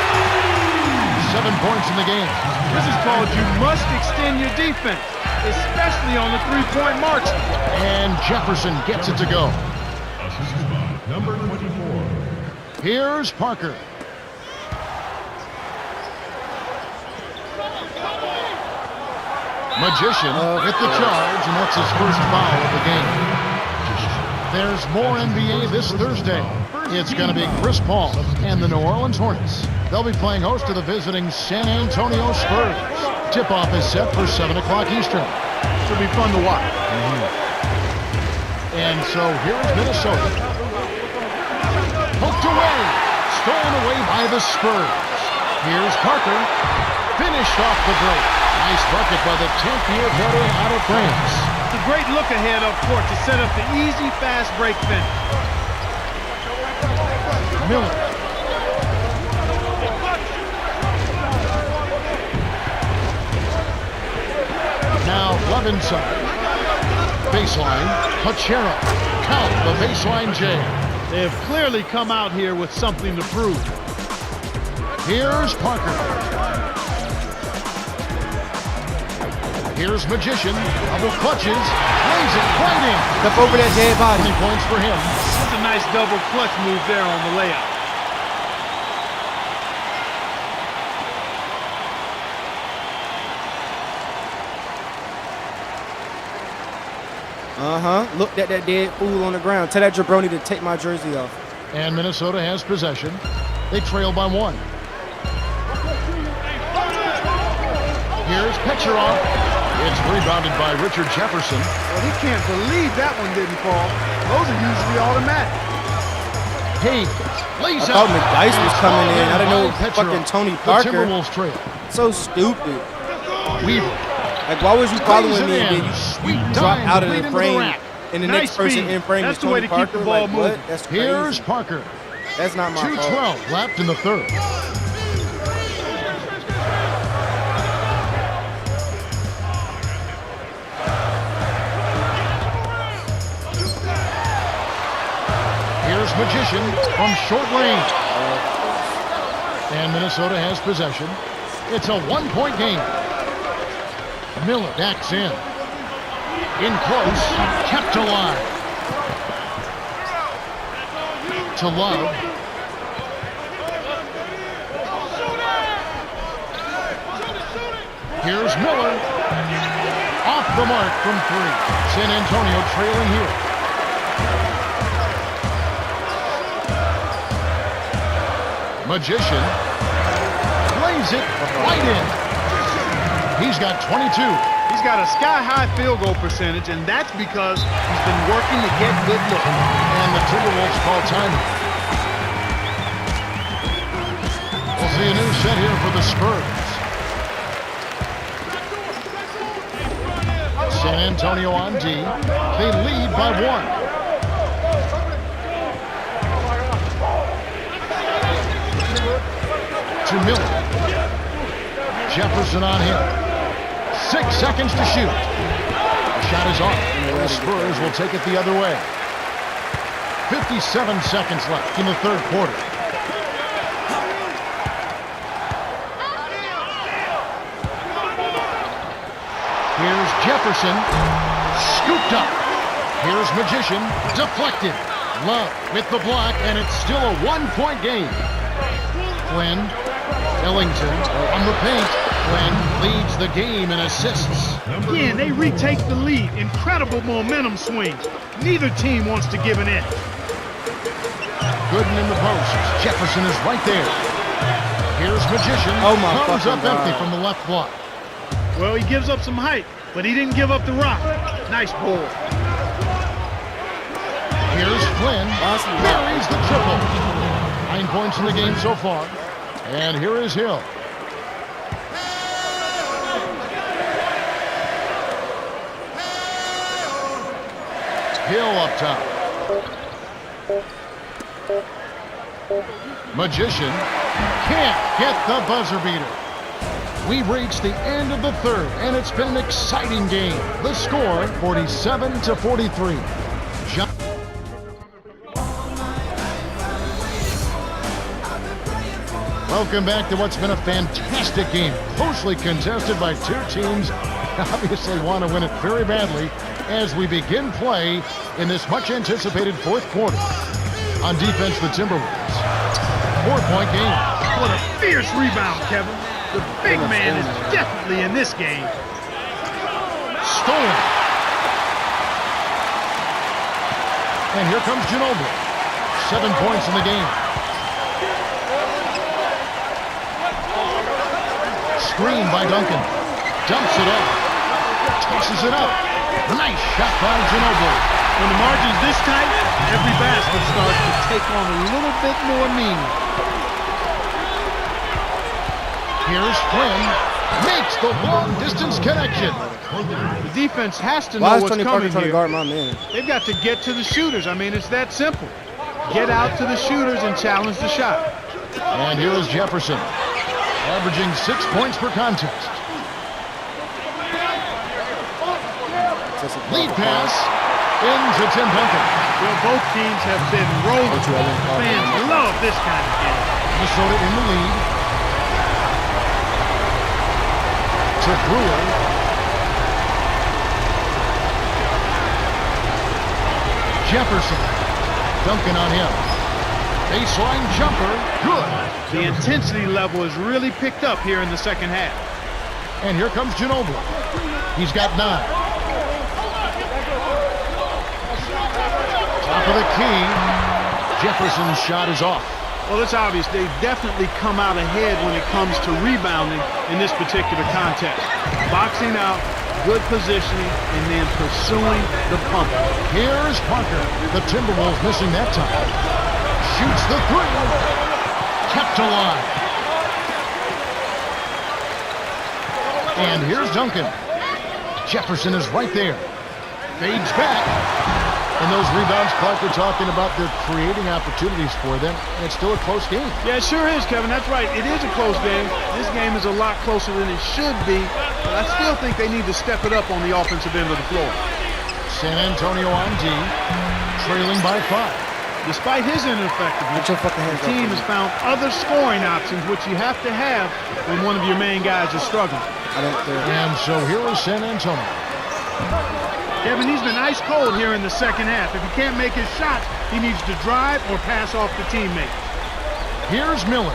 7 points in the game. This is called you must extend your defense, especially on the three-point march. And Jefferson gets it to go. Number 24. Here's Parker. Magician hit the charge, and that's his first foul of the game. There's more NBA this Thursday. It's going to be Chris Paul and the New Orleans Hornets. They'll be playing host to the visiting San Antonio Spurs. Tip-off is set for 7 o'clock Eastern. Should be fun to watch. And so here's Minnesota. Poked away. Stolen away by the Spurs. Here's Parker. Finished off the break. Nice bucket by the 10th-year veteran out of France. It's a great look ahead up court to set up the easy, fast break finish. Miller. Now Love inside. Baseline. Pachera. Count the baseline J. They have clearly come out here with something to prove. Here's Parker. Here's Magician. Double clutches. Lays it right in. Step over that dead body. 20 points for him. That's a nice double clutch move there on the layout. Looked at that dead fool on the ground. Tell that jabroni to take my jersey off. And Minnesota has possession. They trail by 1. Here's Pechirov. It's rebounded by Richard Jefferson. Well, he can't believe that one didn't fall. Those are usually automatic. Hayes lays I thought out. McDyess was coming in. I didn't know By fucking Pechirov. Tony The Parker. Timberwolves trail. So stupid. Weaver. Like, why was you following Plays it me and in. then you Sweet drop dime out of to lead the into frame rack. and the Nice next person speed. in frame That's is the way Tony to keep Parker? the ball Like, what? moving. That's crazy. Here's Parker. That's not my fault. 2:12 left in the third. Here's Magician from short range. And Minnesota has possession. It's a 1-point game. Miller backs in. In close. Kept alive. To Love. Here's Miller. Off the mark from 3. San Antonio trailing here. Magician lays it right in. He's got 22. He's got a sky-high field goal percentage, and that's because he's been working to get good looks. And the Timberwolves call time. We'll see a new set here for the Spurs. San Antonio on D. They lead by 1. to Miller. Jefferson on him. 6 seconds to shoot. The shot is off. The Spurs will take it the other way. 57 seconds left in the third quarter. Here's Jefferson. Scooped up. Here's Magician. Deflected. Love with the block, and it's still a 1-point game. Flynn. Ellington on the paint. Flynn leads the game in assists. Again, they retake the lead. Incredible momentum swing. Neither team wants to give an inch. Gooden in the post. Jefferson is right there. Here's Magician. Oh my Comes up fucking empty God. from the left block. Well, he gives up some height, but he didn't give up the rock. Nice ball. Here's Flynn. Buries the triple. 9 points in the game so far. And here is Hill. Hill up top. Magician can't get the buzzer beater. We've reached the end of the third, and it's been an exciting game. The score, 47-43. Welcome back to what's been a fantastic game. Closely contested by two teams obviously want to win it very badly as we begin play in this much-anticipated fourth quarter. On defense, the Timberwolves. 4-point game. What a fierce rebound, Kevin. The big man is definitely in this game. Stolen. And here comes Ginobili. 7 points in the game. Screen by Duncan. Dumps it up. Tosses it up. Nice shot by Ginobili. When the margin's this tight, every basket starts to take on a little bit more meaning. Here's Flynn. Makes the long-distance connection. The defense has to know Why is what's Tony Parker coming trying to here. guard my man? They've got to get to the shooters. I mean, it's that simple. Get out to the shooters and challenge the shot. And here is Jefferson. Averaging 6 points per contest. Lead pass into Tim Duncan. Well, both teams have been rolling. Fans love this kind of game. Minnesota in the lead. To Brewer. Jefferson. Duncan on him. Baseline jumper. Good. The intensity level has really picked up here in the second half. And here comes Ginobili. He's got 9. Top of the key. Jefferson's shot is off. Well, it's obvious they've definitely come out ahead when it comes to rebounding in this particular contest. Boxing out, good positioning, and then pursuing the pump. Here's Parker. The Timberwolves missing that time. Shoots the three. Kept alive. And here's Duncan. Jefferson is right there. Fades back. And those rebounds, Clark, we're talking about, they're creating opportunities for them. And it's still a close game. Yeah, it sure is, Kevin. That's right. It is a close game. This game is a lot closer than it should be. But I still think they need to step it up on the offensive end of the floor. San Antonio on D, trailing by 5. Despite his ineffectiveness, Get your fucking hands the team off has found other scoring options, which you have to have when one of your main guys is struggling. I don't care. And so here is San Antonio. Kevin, he's been ice cold here in the second half. If he can't make his shots, he needs to drive or pass off the teammate. Here's Miller.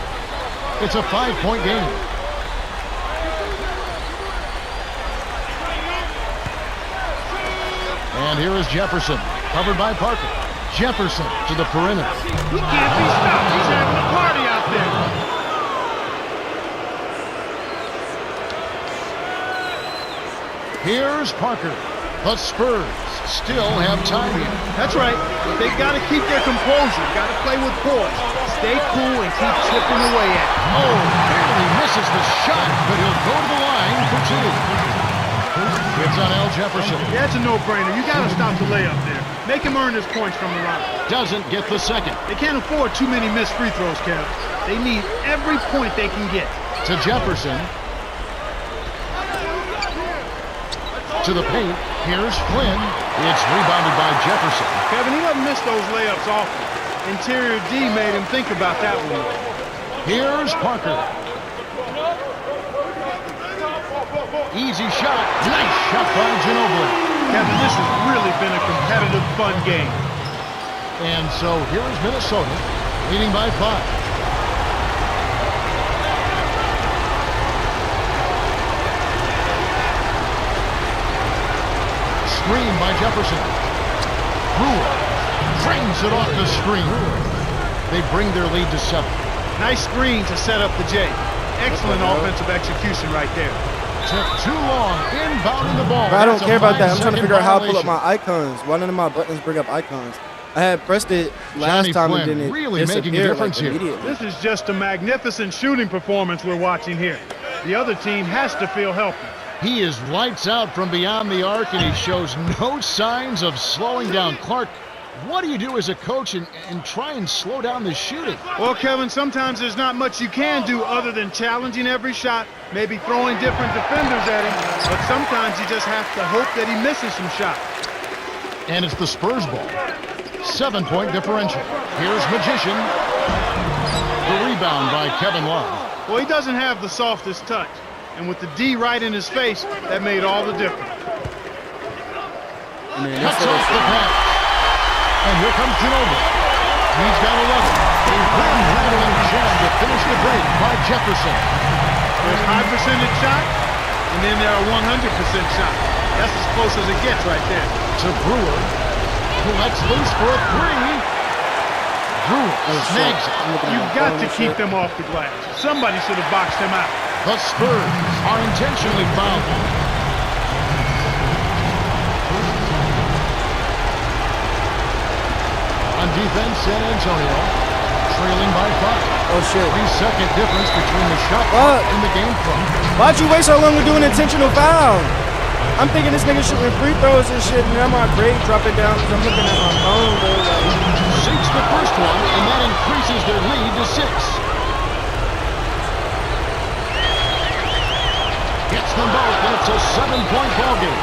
It's a 5-point game. And here is Jefferson, covered by Parker. Jefferson to the perimeter. He can't be stopped. He's having a party out there. Here's Parker. The Spurs still have time here. That's right. But they've got to keep their composure. Got to play with poise. Stay cool and keep chipping away at it. Oh, barely misses the shot, but he'll go to the line for 2. It's on Al Jefferson. Yeah, it's a no-brainer. You got to stop the layup there. Make him earn his points from the line. Doesn't get the second. They can't afford too many missed free throws, Kev. They need every point they can get. To Jefferson. To the paint. Here's Flynn. It's rebounded by Jefferson. Kevin, he doesn't miss those layups often. Interior D made him think about that one. Here's Parker. Easy shot. Nice shot by Ginobili. Kevin, this has really been a competitive, fun game. And so here's Minnesota, leading by 5. Screen by Jefferson. Brewer drains it off the screen. They bring their lead to 7. Nice screen to set up the J. Excellent offensive execution right there. Took too long inbounding the ball. But I don't care about that. I'm trying to figure out how to pull up my icons. Why none of my buttons bring up icons? I had pressed it last time and then it really making a difference here. This is just a magnificent shooting performance we're watching here. The other team has to feel healthy. He is lights out from beyond the arc, and he shows no signs of slowing down. Clark, what do you do as a coach and try and slow down the shooting? Well, Kevin, sometimes there's not much you can do other than challenging every shot, maybe throwing different defenders at him, but sometimes you just have to hope that he misses some shots. And it's the Spurs ball. 7-point differential. Here's Magician. The rebound by Kevin Love. Well, he doesn't have the softest touch. And with the D right in his face, that made all the difference. Cuts off the pass. And here comes Ginobili. He's got 11. A rim-rattling jam to finish the break by Jefferson. There's high percentage shots, and then there are 100% shots. That's as close as it gets right there. To Brewer, who lets loose for a 3. Brewer snags it. You've got to keep them off the glass. Somebody should have boxed him out. The Spurs are intentionally fouled. On defense, San Antonio trailing by 5. Oh, shit. 3-second difference between the shot and the game clock. Why'd you wait so long to do an intentional foul? I'm thinking this nigga shooting free throws and shit, and I'm on grade dropping down because I'm looking at my phone, though. Sinks the first one, and that increases their lead to 6. Gets them both, and it's a 7-point ball game.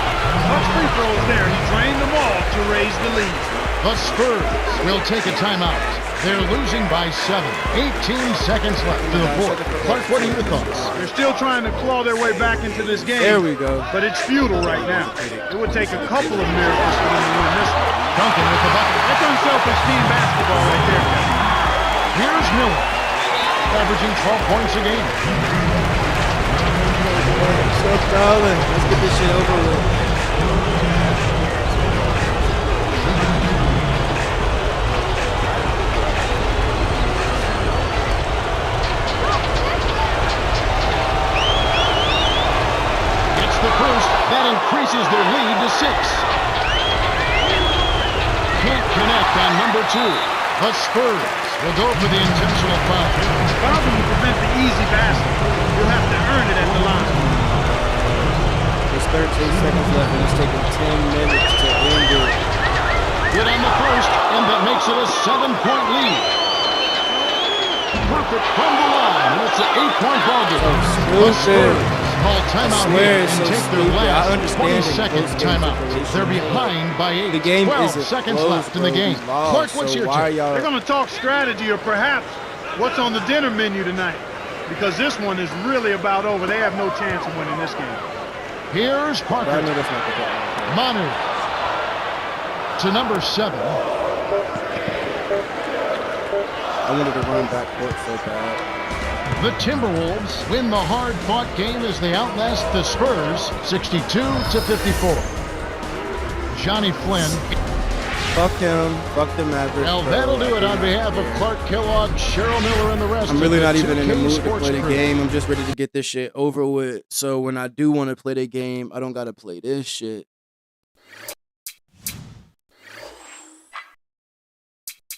Much free throws there. He drained them all to raise the lead. The Spurs will take a timeout. They're losing by 7. 18 seconds left to the fourth. Clark, what are your thoughts? They're still trying to claw their way back into this game. There we go. But it's futile right now. It would take a couple of miracles for them to win this one. Duncan with the bucket. That's unselfish team basketball right there, Kevin. Here's Miller, averaging 12 points a game. So, darling, let's get this shit over with. Gets the first. That increases their lead to 6. Can't connect on number 2. The Spurs will go for the intentional foul. Fouls will prevent the easy basket. You'll have to earn it at the line. There's 13 seconds left, and it's taking 10 minutes to end it. Get on the first, and that makes it a 7-point lead. Perfect from the line, and it's an 8-point ball game. The Spurs call timeout here and take their last 20-second timeout. They're behind by 8. The game 12 isn't seconds close, left in the bro. game. He's lost, Clark, what's so your why take? y'all? They're going to talk strategy or perhaps what's on the dinner menu tonight. Because this one is really about over. They have no chance of winning this game. Here's Parker. I know that's not the ball. Manu to number 7. I wanted to run back court so bad. The Timberwolves win the hard-fought game as they outlast the Spurs 62-54. Johnny Flynn. Fuck him. Fuck the Mavericks. Well, bro. that'll do it on behalf of Clark Kellogg, Cheryl Miller, and the rest I'm of really the not even in the 2K mood to Sports play the crew. game. I'm just ready to get this shit over with. So when I do want to play the game, I don't gotta play this shit.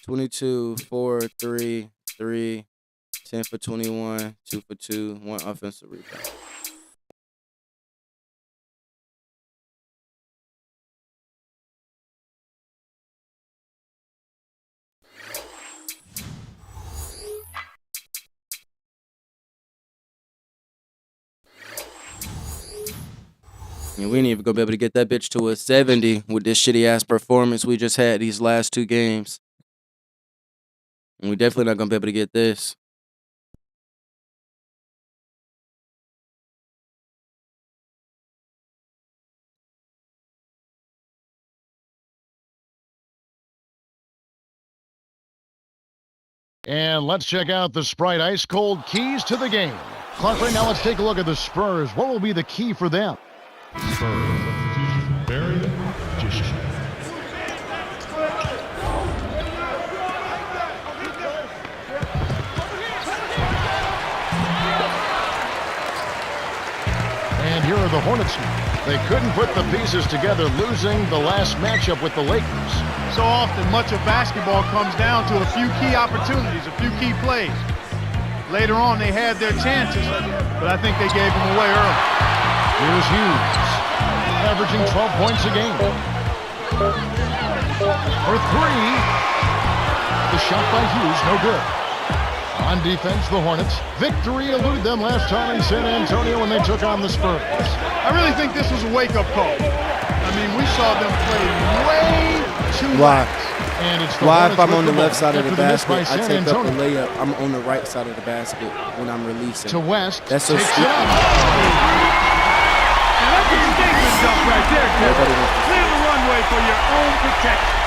22, 4, 3, 3, 10 for 21, 2 for 2, 1 offensive rebound. And we ain't even gonna be able to get that bitch to a 70 with this shitty ass performance we just had these last 2 games. And we definitely not gonna be able to get this. And let's check out the Sprite Ice Cold keys to the game. Clark, right now let's take a look at the Spurs. What will be the key for them? Spurs substitution, Barry Magician. And here are the Hornets. They couldn't put the pieces together, losing the last matchup with the Lakers. So often, much of basketball comes down to a few key opportunities, a few key plays. Later on, they had their chances, but I think they gave them away early. Here's Hughes, averaging 12 points a game. For 3, the shot by Hughes, no good. On defense, the Hornets. Victory eluded them last time in San Antonio when they took on the Spurs. I really think this was a wake-up call. I mean, we saw them play way too Why? lax. And it's the Why if Hornets I'm with on the left side of the after miss by basket, I San take up a Antonio. layup, I'm on the right side of the basket when I'm releasing. To West, That's so takes stupid. it up. And that's a statement dunk right there, kid. Everybody wants to- Clear the runway for your own protection.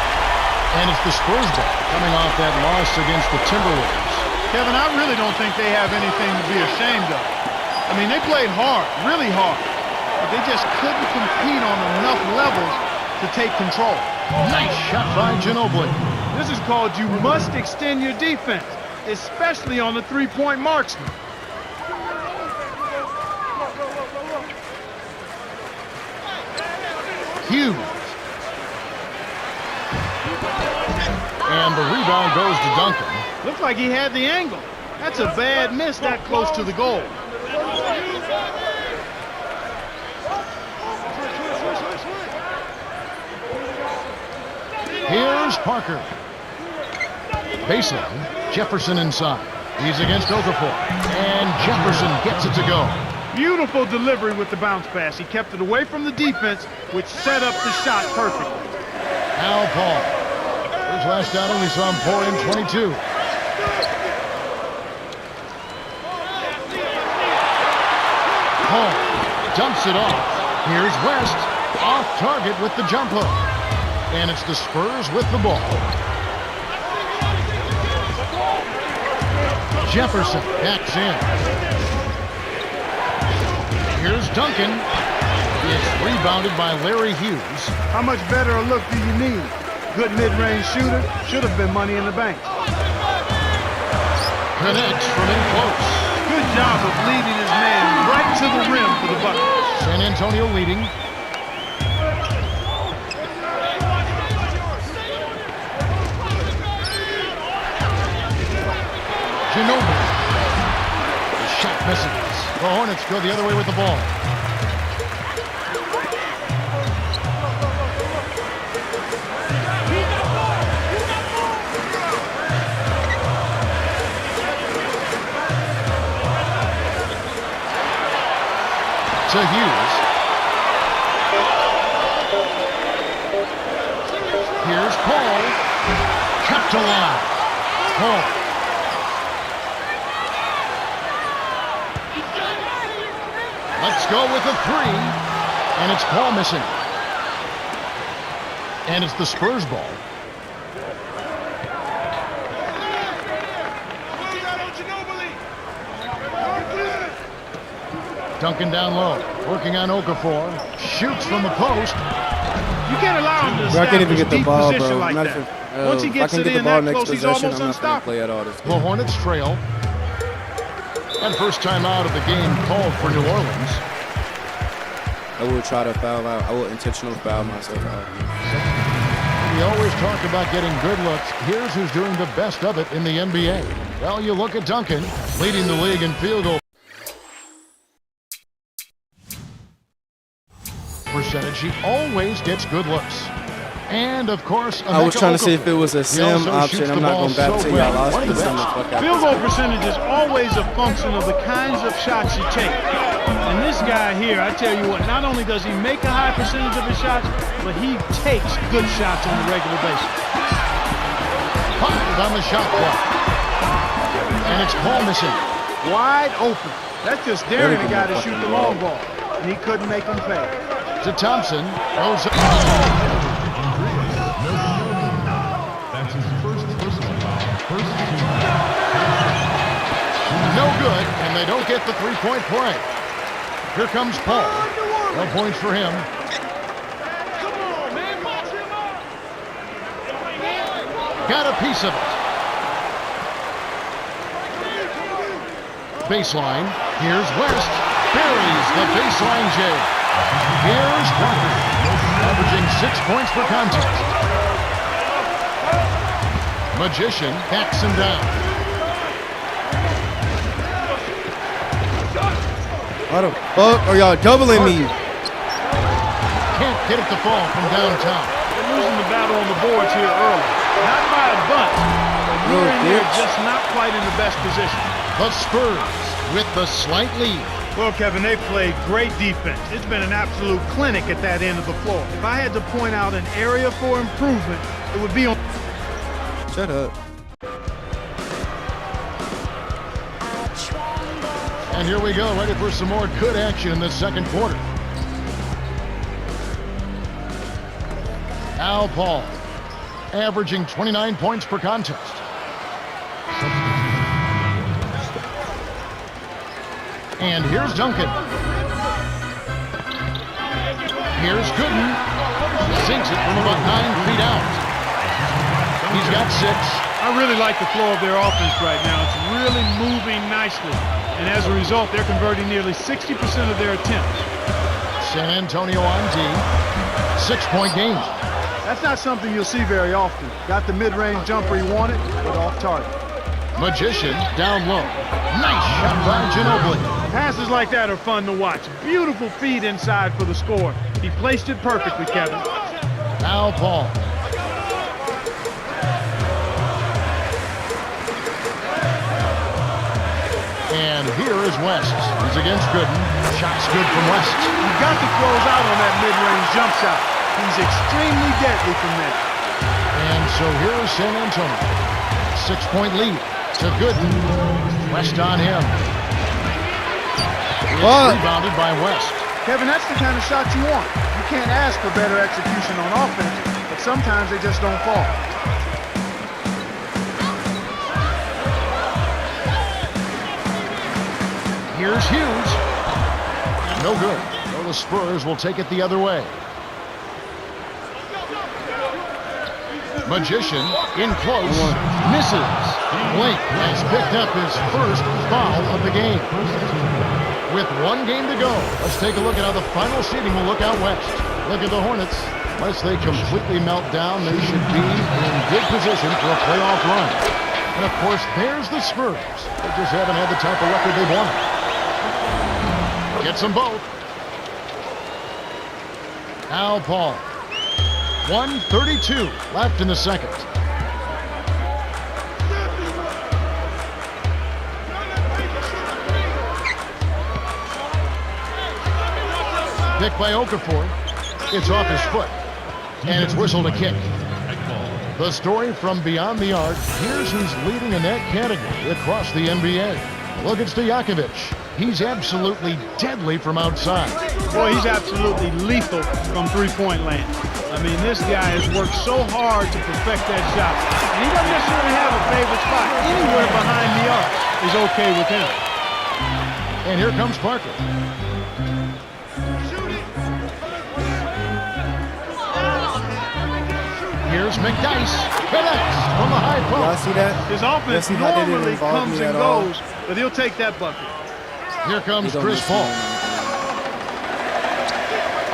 And it's the Spurs ball coming off that loss against the Timberwolves. Kevin, I really don't think they have anything to be ashamed of. I mean, they played hard, really hard, but they just couldn't compete on enough levels to take control. Nice shot by Ginobili. This is called you must extend your defense, especially on the three-point marksman. Hughes. And the rebound goes to Duncan. Looks like he had the angle. That's a bad miss that close to the goal. Here's Parker. Baseline. Jefferson inside. He's against Okafor. And Jefferson gets it to go. Beautiful delivery with the bounce pass. He kept it away from the defense, which set up the shot perfectly. Al Paul. His last outing, we saw him pour in 22. Paul dumps it off. Here's West. Off target with the jump hook. And it's the Spurs with the ball. Jefferson backs in. Here's Duncan. It's rebounded by Larry Hughes. How much better a look do you need? Good mid-range shooter. Should have been money in the bank. Connects from in close. Good job of leading his man right to the rim for the bucket. San Antonio leading. Ginobili. The shot misses. The Hornets go the other way with the ball. To Hughes. Here's Paul. Kept alive. Paul. Let's go with a 3. And it's Paul missing. And it's the Spurs ball. Duncan down low, working on Okafor. Shoots from the post. You can't allow him to Bro, I can't even establish get the deep ball, position bro. like I'm not that. even, Once he if gets I can it get the in ball that next close, he's possession, almost I'm not going to unstoppable. play at all this The Hornets trail. And first time out of the game called for New Orleans. I will try to foul out. I will intentionally foul myself out. We always talk about getting good looks. Here's who's doing the best of it in the NBA. Well, you look at Duncan, leading the league in field goal percentage. He always gets good looks. And, of course, I was trying to see if it was a He sim also option. shoots I'm the not ball going back so to well. y'all. I One of was the sim the best. fuck out. Field goal percentage is always a function of the kinds of shots you take. And this guy here, I tell you what, not only does he make a high percentage of his shots, but he takes good shots on a regular basis. 5 on the shot clock. And it's Paul missing. Wide open. That's just daring a guy to shoot the long ball. And he couldn't make him pay. To Thompson. Goes up. That's his first personal foul. First team. No good, and they don't get the three-point play. Here comes Paul. No points for him. Got a piece of it. Baseline. Here's West. Buries the baseline J. Here's Parker. Averaging 6 points per contest. Magician backs him down. What the fuck are y'all doubling me? Can't get it to fall from downtown. They're losing the battle on the boards here early. Not by a bunch, but we're in here just not quite in the best position. The Spurs with the slight lead. Well, Kevin, they played great defense. It's been an absolute clinic at that end of the floor. If I had to point out an area for improvement, it would be on... Shut up. And here we go, ready for some more good action in the second quarter. Al Paul, averaging 29 points per contest. And here's Duncan. Here's Gooden. Sinks it from about 9 feet out. He's got 6. I really like the flow of their offense right now. It's really moving nicely. And as a result, they're converting nearly 60% of their attempts. San Antonio on D. 6-point game. That's not something you'll see very often. Got the mid-range jumper he wanted, but off target. Magician down low. Nice shot by Ginobili. Passes like that are fun to watch. Beautiful feed inside for the score. He placed it perfectly, Kevin. Al Paul. And here is West. He's against Gooden. Shot's good from West. You've got to close out on that mid-range jump shot. He's extremely deadly from there. And so here is San Antonio. 6-point lead to Gooden. West on him. It's rebounded by West. Kevin, that's the kind of shot you want. You can't ask for better execution on offense, but sometimes they just don't fall. Here's Hughes. No good. So the Spurs will take it the other way. Magician in close. Misses. Blake has picked up his first foul of the game. With 1 game to go, let's take a look at how the final seeding will look out west. Look at the Hornets. Unless they completely melt down, they should be in good position for a playoff run. And of course, there's the Spurs. They just haven't had the type of record they've wanted. Gets them both. Al Paul. 1:32 left in the second. Pick by Okafor. It's off his foot. And it's whistled a kick. The story from beyond the arc. Here's who's leading in that category across the NBA. Look at Stojakovic. He's absolutely deadly from outside. Boy, he's absolutely lethal from three-point land. I mean, this guy has worked so hard to perfect that shot. And he doesn't necessarily have a favorite spot. Anywhere behind the arc is okay with him. And here comes Parker. Here's McDyess. Connects from the high Y'all post. see that? His offense Y'all see how they didn't normally involve comes me and at all? goes, but he'll take that bucket. Here comes He don't Chris listen Paul. to me.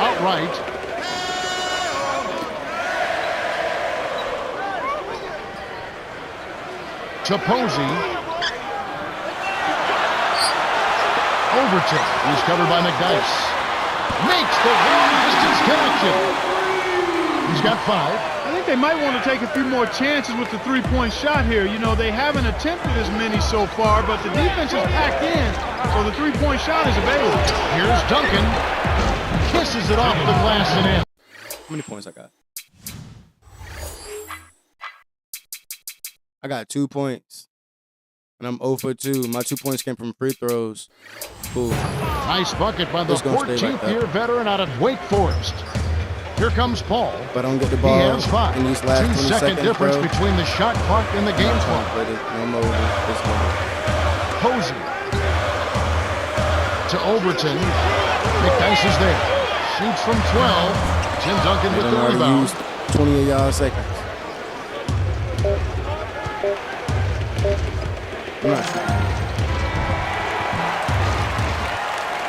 Outright. To Posey. Overton. He's covered by McDyess. Makes the long distance connection. He's got 5. think they might want to take a few more chances with the three-point shot here. You know, they haven't attempted as many so far, but the defense is packed in, so the three-point shot is available. Here's Duncan. Kisses it off the glass and in. How many points I got? I got 2 points. And I'm 0 for 2. My 2 points came from free throws. Cool. Nice bucket by the Just gonna stay like 14th that. year veteran out of Wake Forest. Here comes Paul. If I don't get the He ball has 5. in these last 20 2-second seconds, difference bro, between the shot clock and the game I'm clock. trying to play this game over this moment. Posey to Overton. McDyess is there. Shoots from 12. Tim Duncan They with done the already rebound. used 28 seconds. I'm not sure.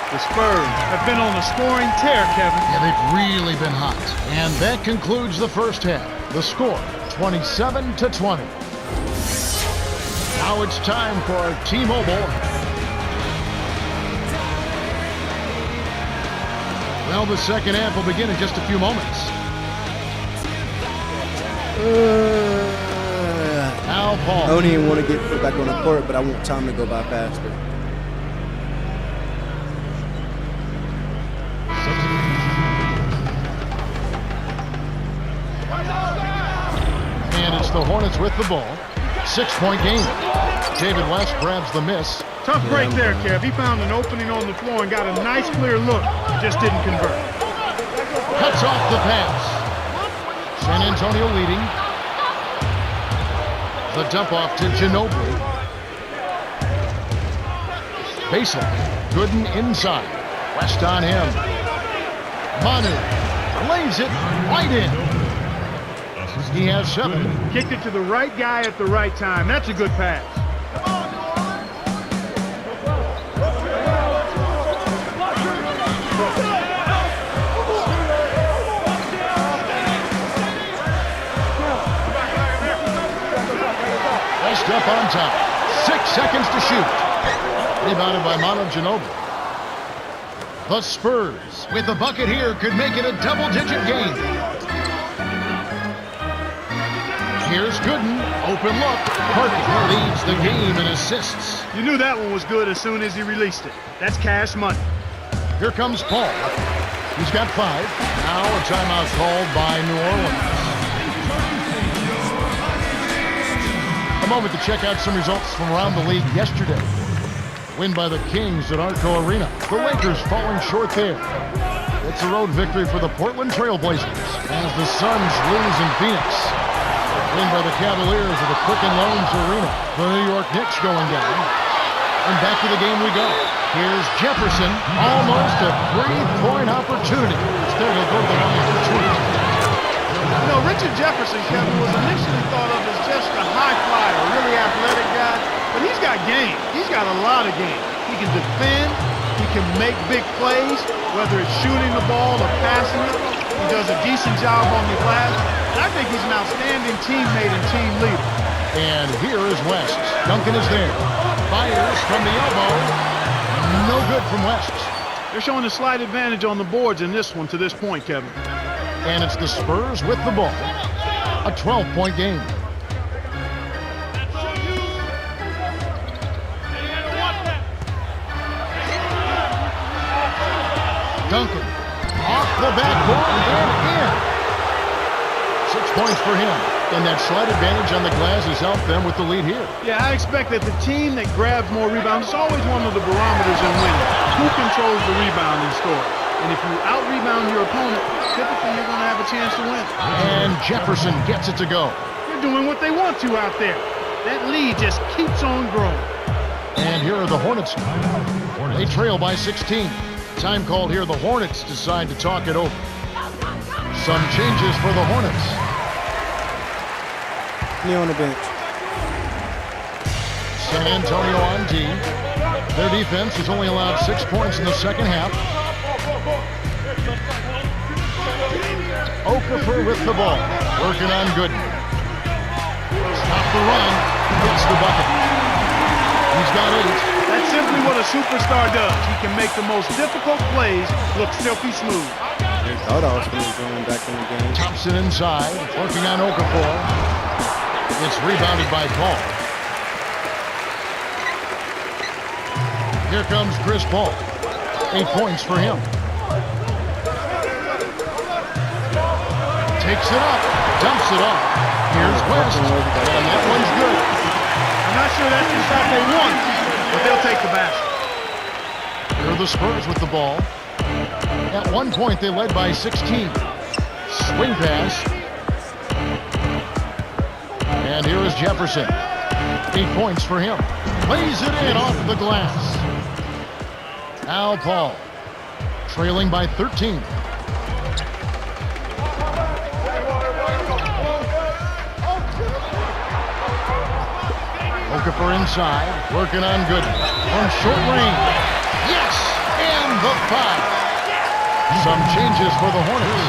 The Spurs have been on a scoring tear, Kevin. Yeah, they've really been hot. And that concludes the first half. The score, 27-20. Now it's time for T-Mobile. Well, the second half will begin in just a few moments. Al I Paul. don't even want to get put back on the court, but I want time to go by faster. And it's the Hornets with the ball. 6-point game. David West grabs the miss. Tough break there, Kev. He found an opening on the floor and got a nice clear look. Just didn't convert. Cuts off the pass. San Antonio leading. The dump off to Ginobili. Baseline. Gooden inside. West on him. Manu lays it right in. He has 7. Kicked it to the right guy at the right time. That's a good pass. West up on top. 6 seconds to shoot. Rebounded by Manu Ginobili. The Spurs with the bucket here could make it a double-digit game. Here's Gooden. Open look. Parker leads the game in assists. You knew that one was good as soon as he released it. That's cash money. Here comes Paul. He's got 5. Now a timeout called by New Orleans. A moment to check out some results from around the league yesterday. Win by the Kings at Arco Arena. The Lakers falling short there. It's a road victory for the Portland Trail Blazers as the Suns lose in Phoenix. Win by the Cavaliers at the Quicken Loans Arena. The New York Knicks going down. And back to the game we go. Here's Jefferson. Almost a 3-point opportunity. Instead, he'll go to the line for 2. You know, Richard Jefferson, Kevin, was initially thought of as just a high flyer, a really athletic guy, but he's got game. He's got a lot of game. He can defend. He can make big plays, whether it's shooting the ball or passing it. He does a decent job on the glass. And I think he's an outstanding teammate and team leader. And here is West. Duncan is there. Fires from the elbow. No good from West. They're showing a slight advantage on the boards in this one to this point, Kevin. And it's the Spurs with the ball. A 12-point game. Duncan off the backboard and in. 6 points for him. And that slight advantage on the glass has helped them with the lead here. Yeah, I expect that the team that grabs more rebounds is always one of the barometers in winning. Who controls the rebounding score? And if you out-rebound your opponent, typically you're going to have a chance to win. And Jefferson gets it to go. They're doing what they want to out there. That lead just keeps on growing. And here are the Hornets. They trail by 16. Time called here. The Hornets decide to talk it over. Some changes for the Hornets. Me on the bench. San Antonio on D. Their defense has only allowed 6 points in the second half. Okafor with the ball. Working on Gooden. Stop the run. Gets the bucket. He's got 8. That's simply what a superstar does. He can make the most difficult plays look silky smooth. They thought I was going to join back in the game. Thompson inside, working on Okafor. It's rebounded by Paul. Here comes Chris Paul. 8 points for him. Takes it up, dumps it off. Here's West, and that one's good. I'm not sure that's the shot they want, but they'll take the basket. Here are the Spurs with the ball. At one point, they led by 16. Swing pass. And here is Jefferson. 8 points for him. Lays it in off the glass. Now Paul, trailing by 13. Okafor inside, working on Gooden. From short range. Yes! And the foul. Some changes for the Hornets.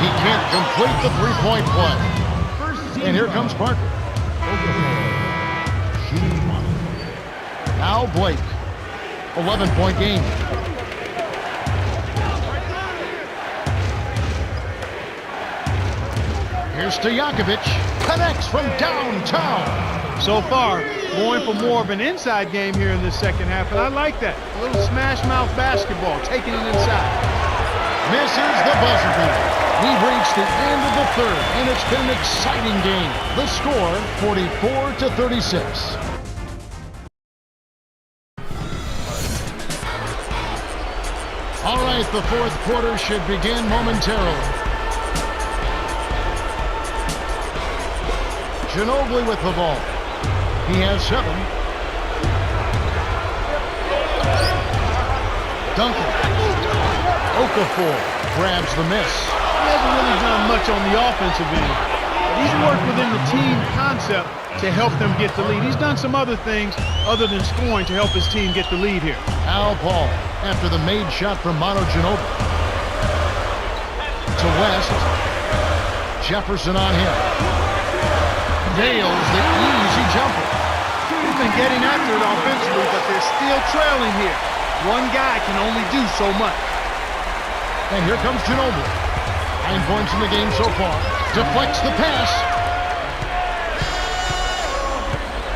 He can't complete the three-point play. And here comes Parker. Now Blake. 11-point game. Here's Stojakovic. Connects from downtown. So far, going for more of an inside game here in this second half, and I like that. A little smash-mouth basketball, taking it inside. Misses the buzzer beater. We've reached the end of the third, and it's been an exciting game. The score, 44-36. All right, the fourth quarter should begin momentarily. Ginobili with the ball. He has 7. Duncan. Okafor grabs the miss. He hasn't really done much on the offensive end, but he's worked within the team concept to help them get the lead. He's done some other things other than scoring to help his team get the lead here. Al Paul after the made shot from Manu Ginobili. To West. Jefferson on him. Nails the easy jumper. He's been getting after it offensively, but they're still trailing here. One guy can only do so much. And here comes Ginobili. 9 points in the game so far. Deflects the pass.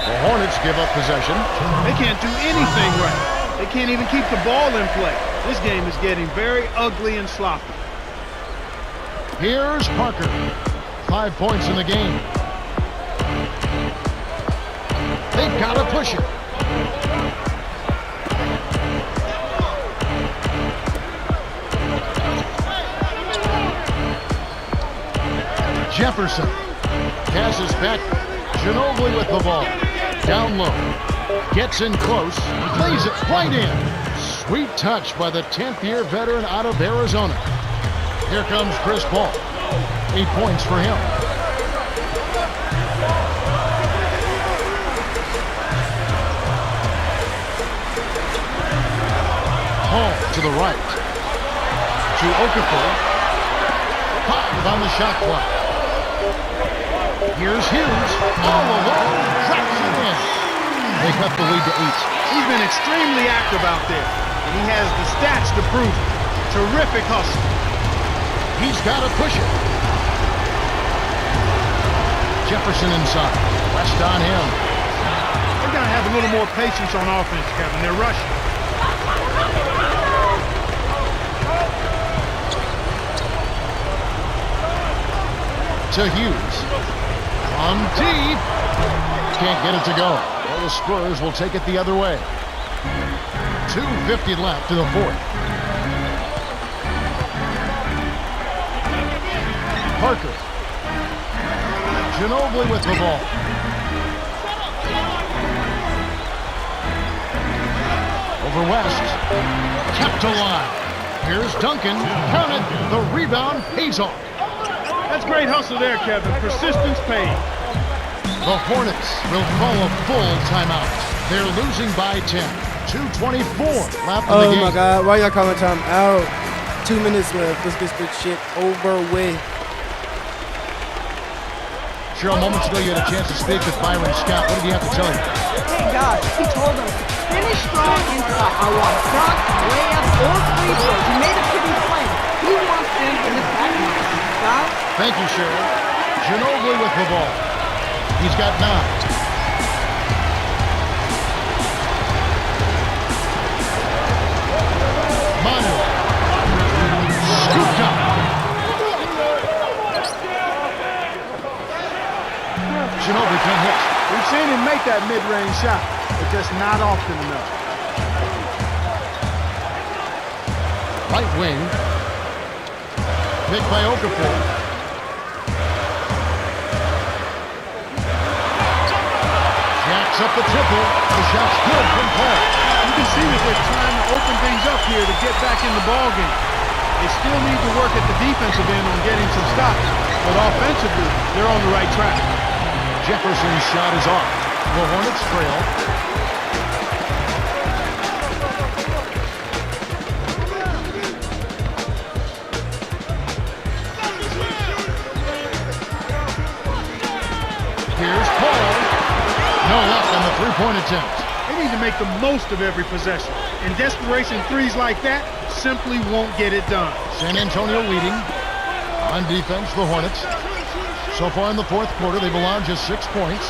The Hornets give up possession. They can't do anything right. They can't even keep the ball in play. This game is getting very ugly and sloppy. Here's Parker. 5 points in the game. They've got to push it. Jefferson passes back. Ginobili with the ball. Down low. Gets in close. Plays it right in. Sweet touch by the 10th-year veteran out of Arizona. Here comes Chris Paul. 8 points for him. Paul to the right. To Okafor. 5 on the shot clock. Here's Hughes. All alone. Tracks it in. They cut the lead to 8. He's been extremely active out there, and he has the stats to prove it. Terrific hustle. He's got to push it. Jefferson inside. West on him. They've got to have a little more patience on offense, Kevin. They're rushing. To Hughes. On deep. Can't get it to go. Well, the Spurs will take it the other way. 2:50 left in the fourth. Parker. Ginobili with the ball. Over West. Kept alive. Here's Duncan. Count it. The rebound pays off. That's great hustle there, Kevin. Persistence pays. The Hornets will call a full timeout. They're losing by 10. 2:24 left in the game. Oh my God, why y'all calling time out? 2 minutes left. Let's get this shit over with. Cheryl, moments ago you had a chance to speak with Byron Scott. What did he have to tell you? Hey, guys, he told them, finish strong inside. I want shots, layups, or free throws. He made it pretty plain. He wants them to Guys, Thank you, Cheryl. Ginobili with the ball. He's got 9. Manu. Scooped up. Ginobili can't hit. We've seen him make that mid-range shot, but just not often enough. Right wing. Picked by Okafor. Jacks up the triple. The shot's good from Paul. You can see that they're trying to open things up here to get back in the ball game. They still need to work at the defensive end on getting some stops, but offensively, they're on the right track. Jefferson's shot is off. The Hornets trail. Here's Paul. No luck on the three-point attempt. They need to make the most of every possession. And desperation threes like that simply won't get it done. San Antonio leading. On defense, the Hornets. So far in the fourth quarter, they've allowed just 6 points.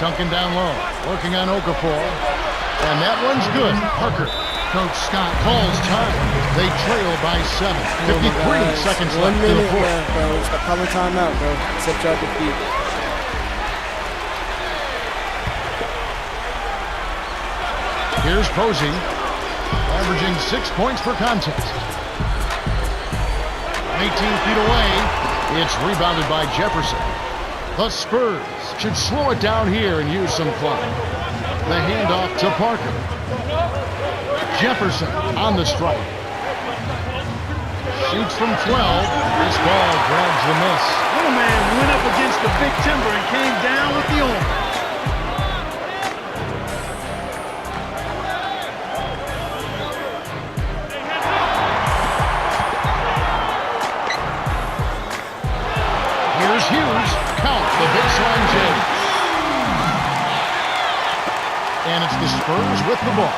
Duncan down low, working on Okafor. And that one's good. Parker. Coach Scott calls time. They trail by 7. 53 seconds left in the fourth. left, bro. Stop calling timeout, bro. Accept your defeat. Here's Posey, averaging 6 points per contest. 18 feet away, it's rebounded by Jefferson. The Spurs should slow it down here and use some clock. The handoff to Parker. Jefferson on the strike. Shoots from 12. This ball drags the miss. Little man went up against the big timber and came down with the arm. Here's Hughes. Count the baseline jam. And it's the Spurs with the ball.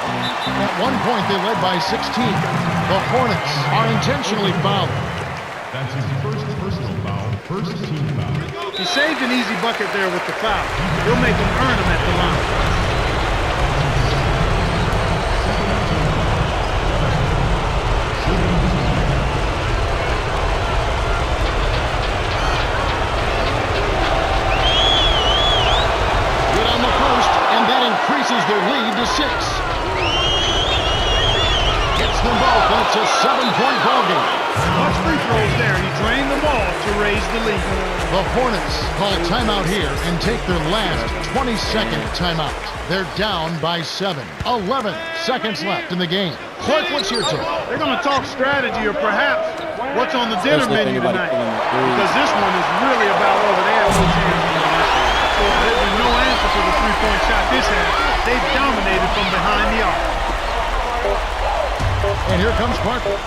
At one point, they led by 16. The Hornets are intentionally fouled. That's his first personal foul, first team foul. He saved an easy bucket there with the foul. He'll make him earn them at the line. Good on the first, and that increases their lead to 6. Gets them both, and it's a 7-point ballgame. Much free throws there, and he drained the ball to raise the lead. The Hornets call timeout here and take their last 20-second timeout. They're down by 7. 11 seconds left in the game. Clark, what's your take? They're going to talk strategy or perhaps what's on the dinner Especially if menu anybody tonight. pulling the threes. Because this one is really about over. They have no chance of winning this one. So there's been no answer for the three-point shot this half. They've dominated from behind the arc. And here comes Parker.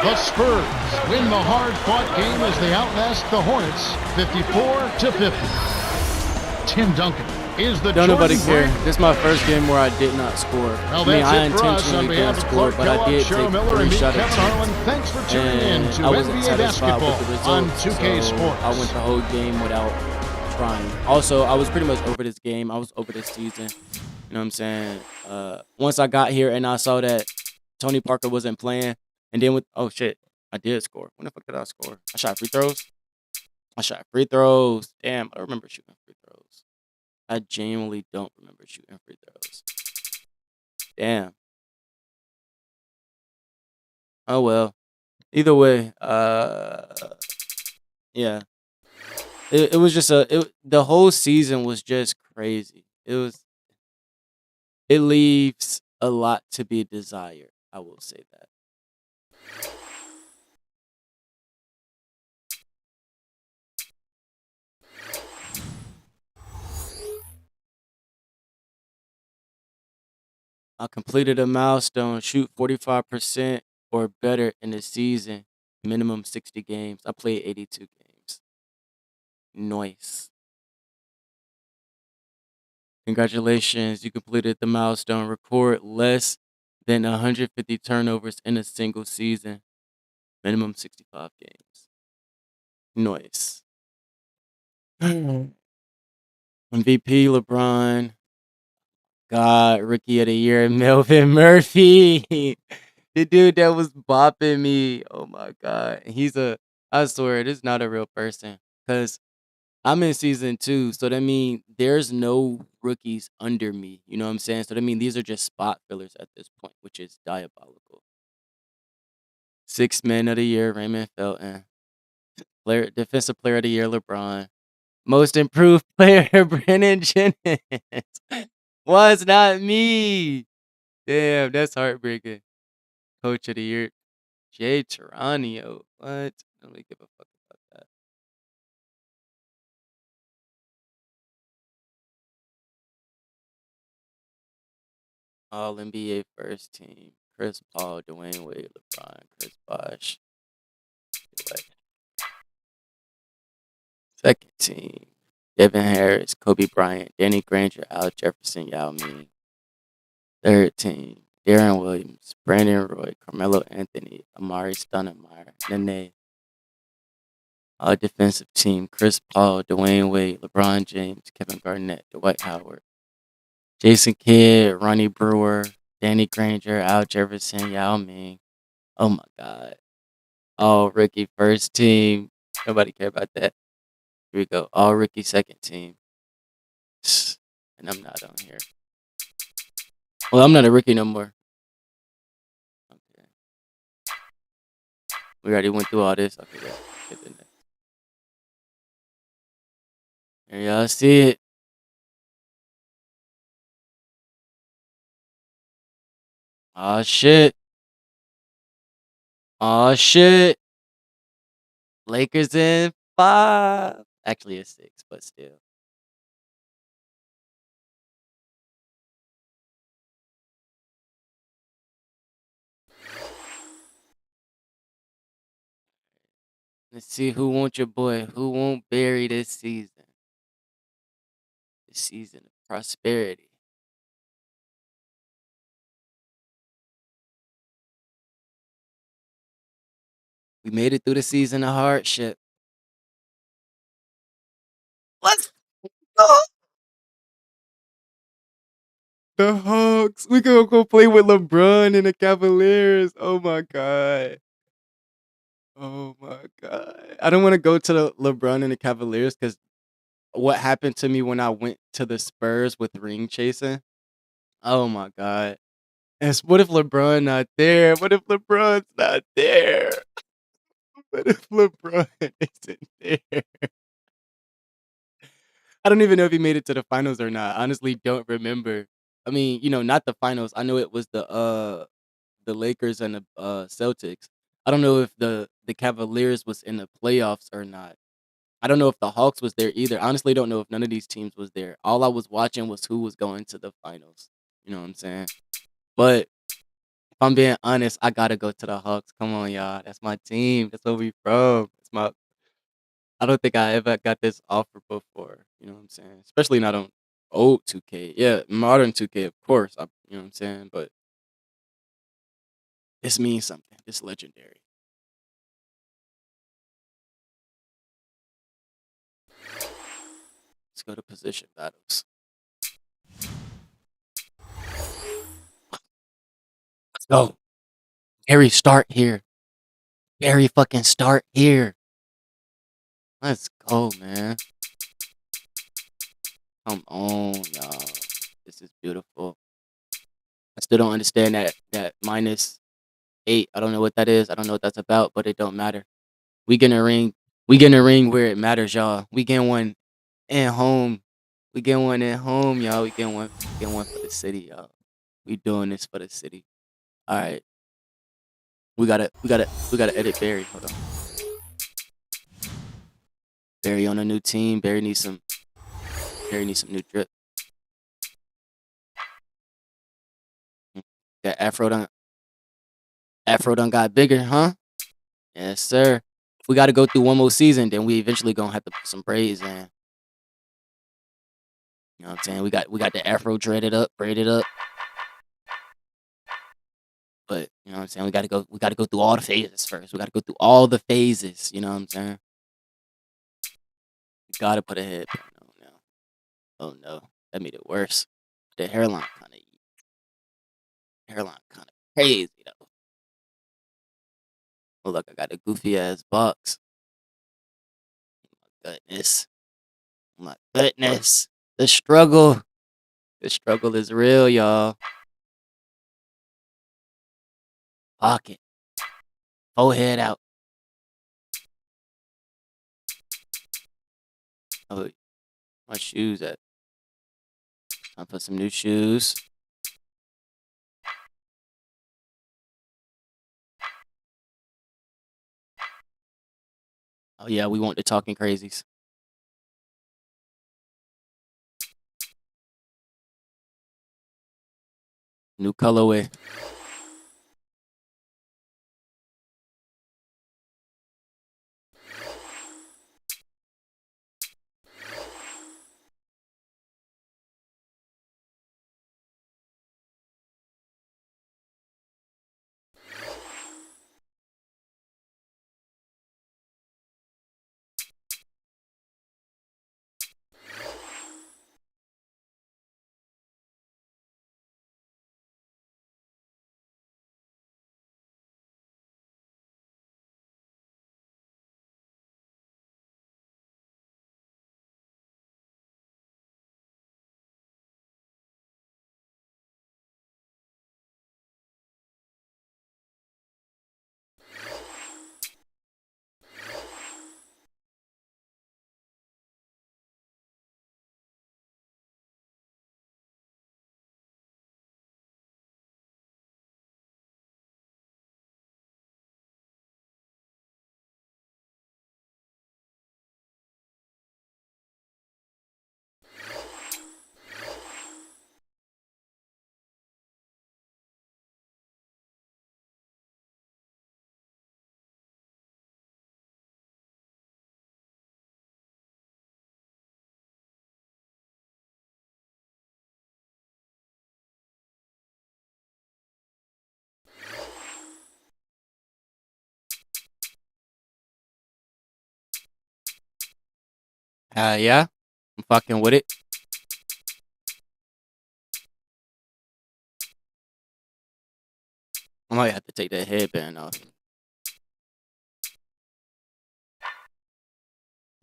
The Spurs win the hard-fought game as they outlast the Hornets 54-50. Tim Duncan is the Don't nobody care. Jordan Brand. This is my first game where I did not score. Well, I mean, that's I it for us. On intentionally behalf didn't of score, Clark but I Kellogg, did Cheryl take Miller, 3 and me, shots Kevin at Harlan, thanks for tuning in and to I wasn't NBA satisfied Basketball with the on results. 2K so Sports. I went the whole game without trying. Also, I was pretty much over this game. I was over this season. You know what I'm saying? Once I got here and I saw that Tony Parker wasn't playing, and then oh shit, I did score. When the fuck did I score? I shot free throws. Damn, I remember shooting free throws. I genuinely don't remember shooting free throws. Damn. Oh well. Either way, yeah. It was just the whole season was just crazy. It leaves a lot to be desired. I will say that. I completed a milestone, shoot 45% or better in the season, minimum 60 games. I played 82 games. Nice. Congratulations, you completed the milestone. Record less than 150 turnovers in a single season. Minimum 65 games. Nice. MVP LeBron. God, rookie of the year, Melvin Murphy. The dude that was bopping me. Oh my God. I swear, this is not a real person. Because I'm in season 2. So that means there's no rookies under me. You know what I'm saying? So that means these are just spot fillers at this point, which is diabolical. Sixth man of the year, Raymond Felton. Defensive player of the year, LeBron. Most improved player, Brennan Jennings. Was not me. Damn, that's heartbreaking. Coach of the year, Jay Taranio. What? Let me give a fuck about that. All NBA first team. Chris Paul, Dwayne Wade, LeBron, Chris Bosh. Second team. Devin Harris, Kobe Bryant, Danny Granger, Al Jefferson, Yao Ming. Third team. Darren Williams, Brandon Roy, Carmelo Anthony, Amari Stoudemire, Nene. All defensive team. Chris Paul, Dwayne Wade, LeBron James, Kevin Garnett, Dwight Howard. Jason Kidd, Ronnie Brewer, Danny Granger, Al Jefferson, Yao Ming. Oh my God. All rookie first team. Nobody care about that. Here we go. All rookie second team. And I'm not on here. Well, I'm not a rookie no more. Okay. We already went through all this. Okay, yeah. Get the next. There y'all see it. Oh shit. Oh shit. Lakers in 5. Actually, it's 6, but still. Let's see who won't your boy. Who won't bury this season? This season of prosperity. We made it through the season of hardship. Let's go. The Hawks. We gonna go play with LeBron and the Cavaliers. Oh my God. Oh my God. I don't want to go to the LeBron and the Cavaliers because what happened to me when I went to the Spurs with ring chasing. Oh my God. And what if LeBron not there? What if LeBron's not there? What if LeBron isn't there? I don't even know if he made it to the finals or not. Honestly, don't remember. I mean, not the finals. I know it was the Lakers and the Celtics. I don't know if the Cavaliers was in the playoffs or not. I don't know if the Hawks was there either. Honestly, don't know if none of these teams was there. All I was watching was who was going to the finals. You know what I'm saying? But if I'm being honest, I gotta go to the Hawks. Come on, y'all. That's my team. That's where we from. I don't think I ever got this offer before. You know what I'm saying? Especially not on old 2K. Yeah, modern 2K, of course. You know what I'm saying? But this means something. It's legendary. Let's go to position battles. Let's go. Harry, start here. Harry, fucking start here. Let's go, man. Come on, y'all. This is beautiful. I still don't understand that -8. I don't know what that is. I don't know what that's about, but it don't matter. We getting a ring. We getting a ring where it matters, y'all. We getting one at home. We getting one at home, y'all. We getting one for the city, y'all. We doing this for the city. All right. We gotta edit Barry. Hold on. Barry on a new team. Barry needs some new drip. That Afro done got bigger, huh? Yes, sir. If we gotta go through one more season, then we eventually gonna have to put some braids in. You know what I'm saying? We got the Afro braided up. But you know what I'm saying? We gotta go through all the phases first. We gotta go through all the phases, you know what I'm saying? You gotta put a headband on now. Oh no, that made it worse. The hairline kinda crazy though. Oh look, I got a goofy ass box. Goodness. My goodness. The struggle. The struggle is real, y'all. Pocket. Forehead out. Oh, my shoes at. Time for some new shoes. Oh yeah, we want the talking crazies. New colorway. Yeah. I'm fucking with it. I might have to take that headband off.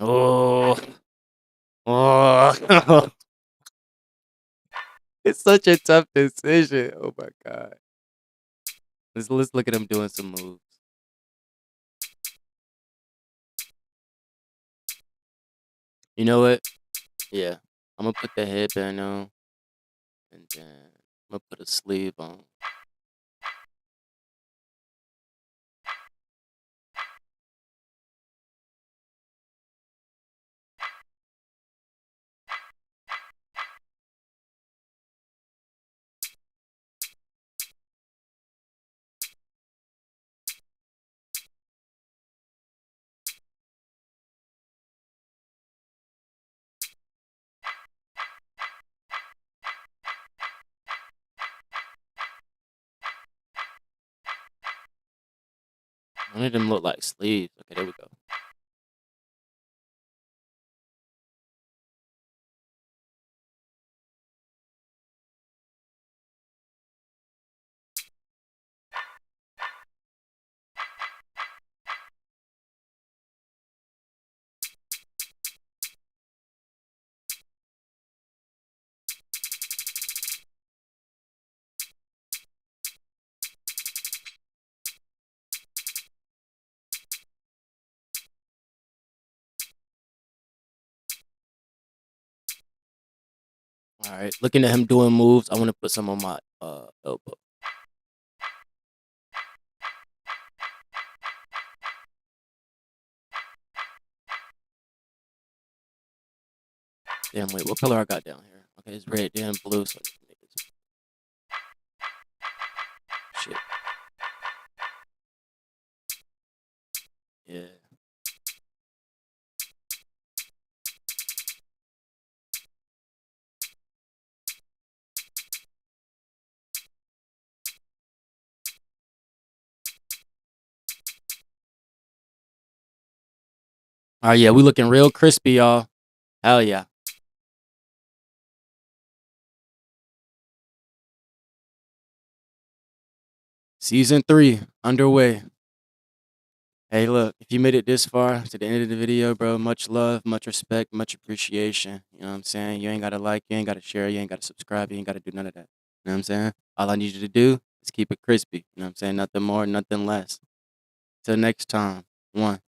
Oh. Oh. It's such a tough decision. Oh my god. Let's look at him doing some moves. You know what? Yeah. I'm gonna put the headband on and then I'm gonna put a sleeve on. One of them look like sleeves. Okay, there we go. All right, looking at him doing moves, I want to put some on my elbow. Damn, wait, what color I got down here? Okay, it's red, damn blue. So shit. Yeah. Oh, yeah, we looking real crispy, y'all. Hell yeah. Season 3 underway. Hey, look, if you made it this far to the end of the video, bro, much love, much respect, much appreciation. You know what I'm saying? You ain't got to like, you ain't got to share, you ain't got to subscribe, you ain't got to do none of that. You know what I'm saying? All I need you to do is keep it crispy. You know what I'm saying? Nothing more, nothing less. Till next time. One.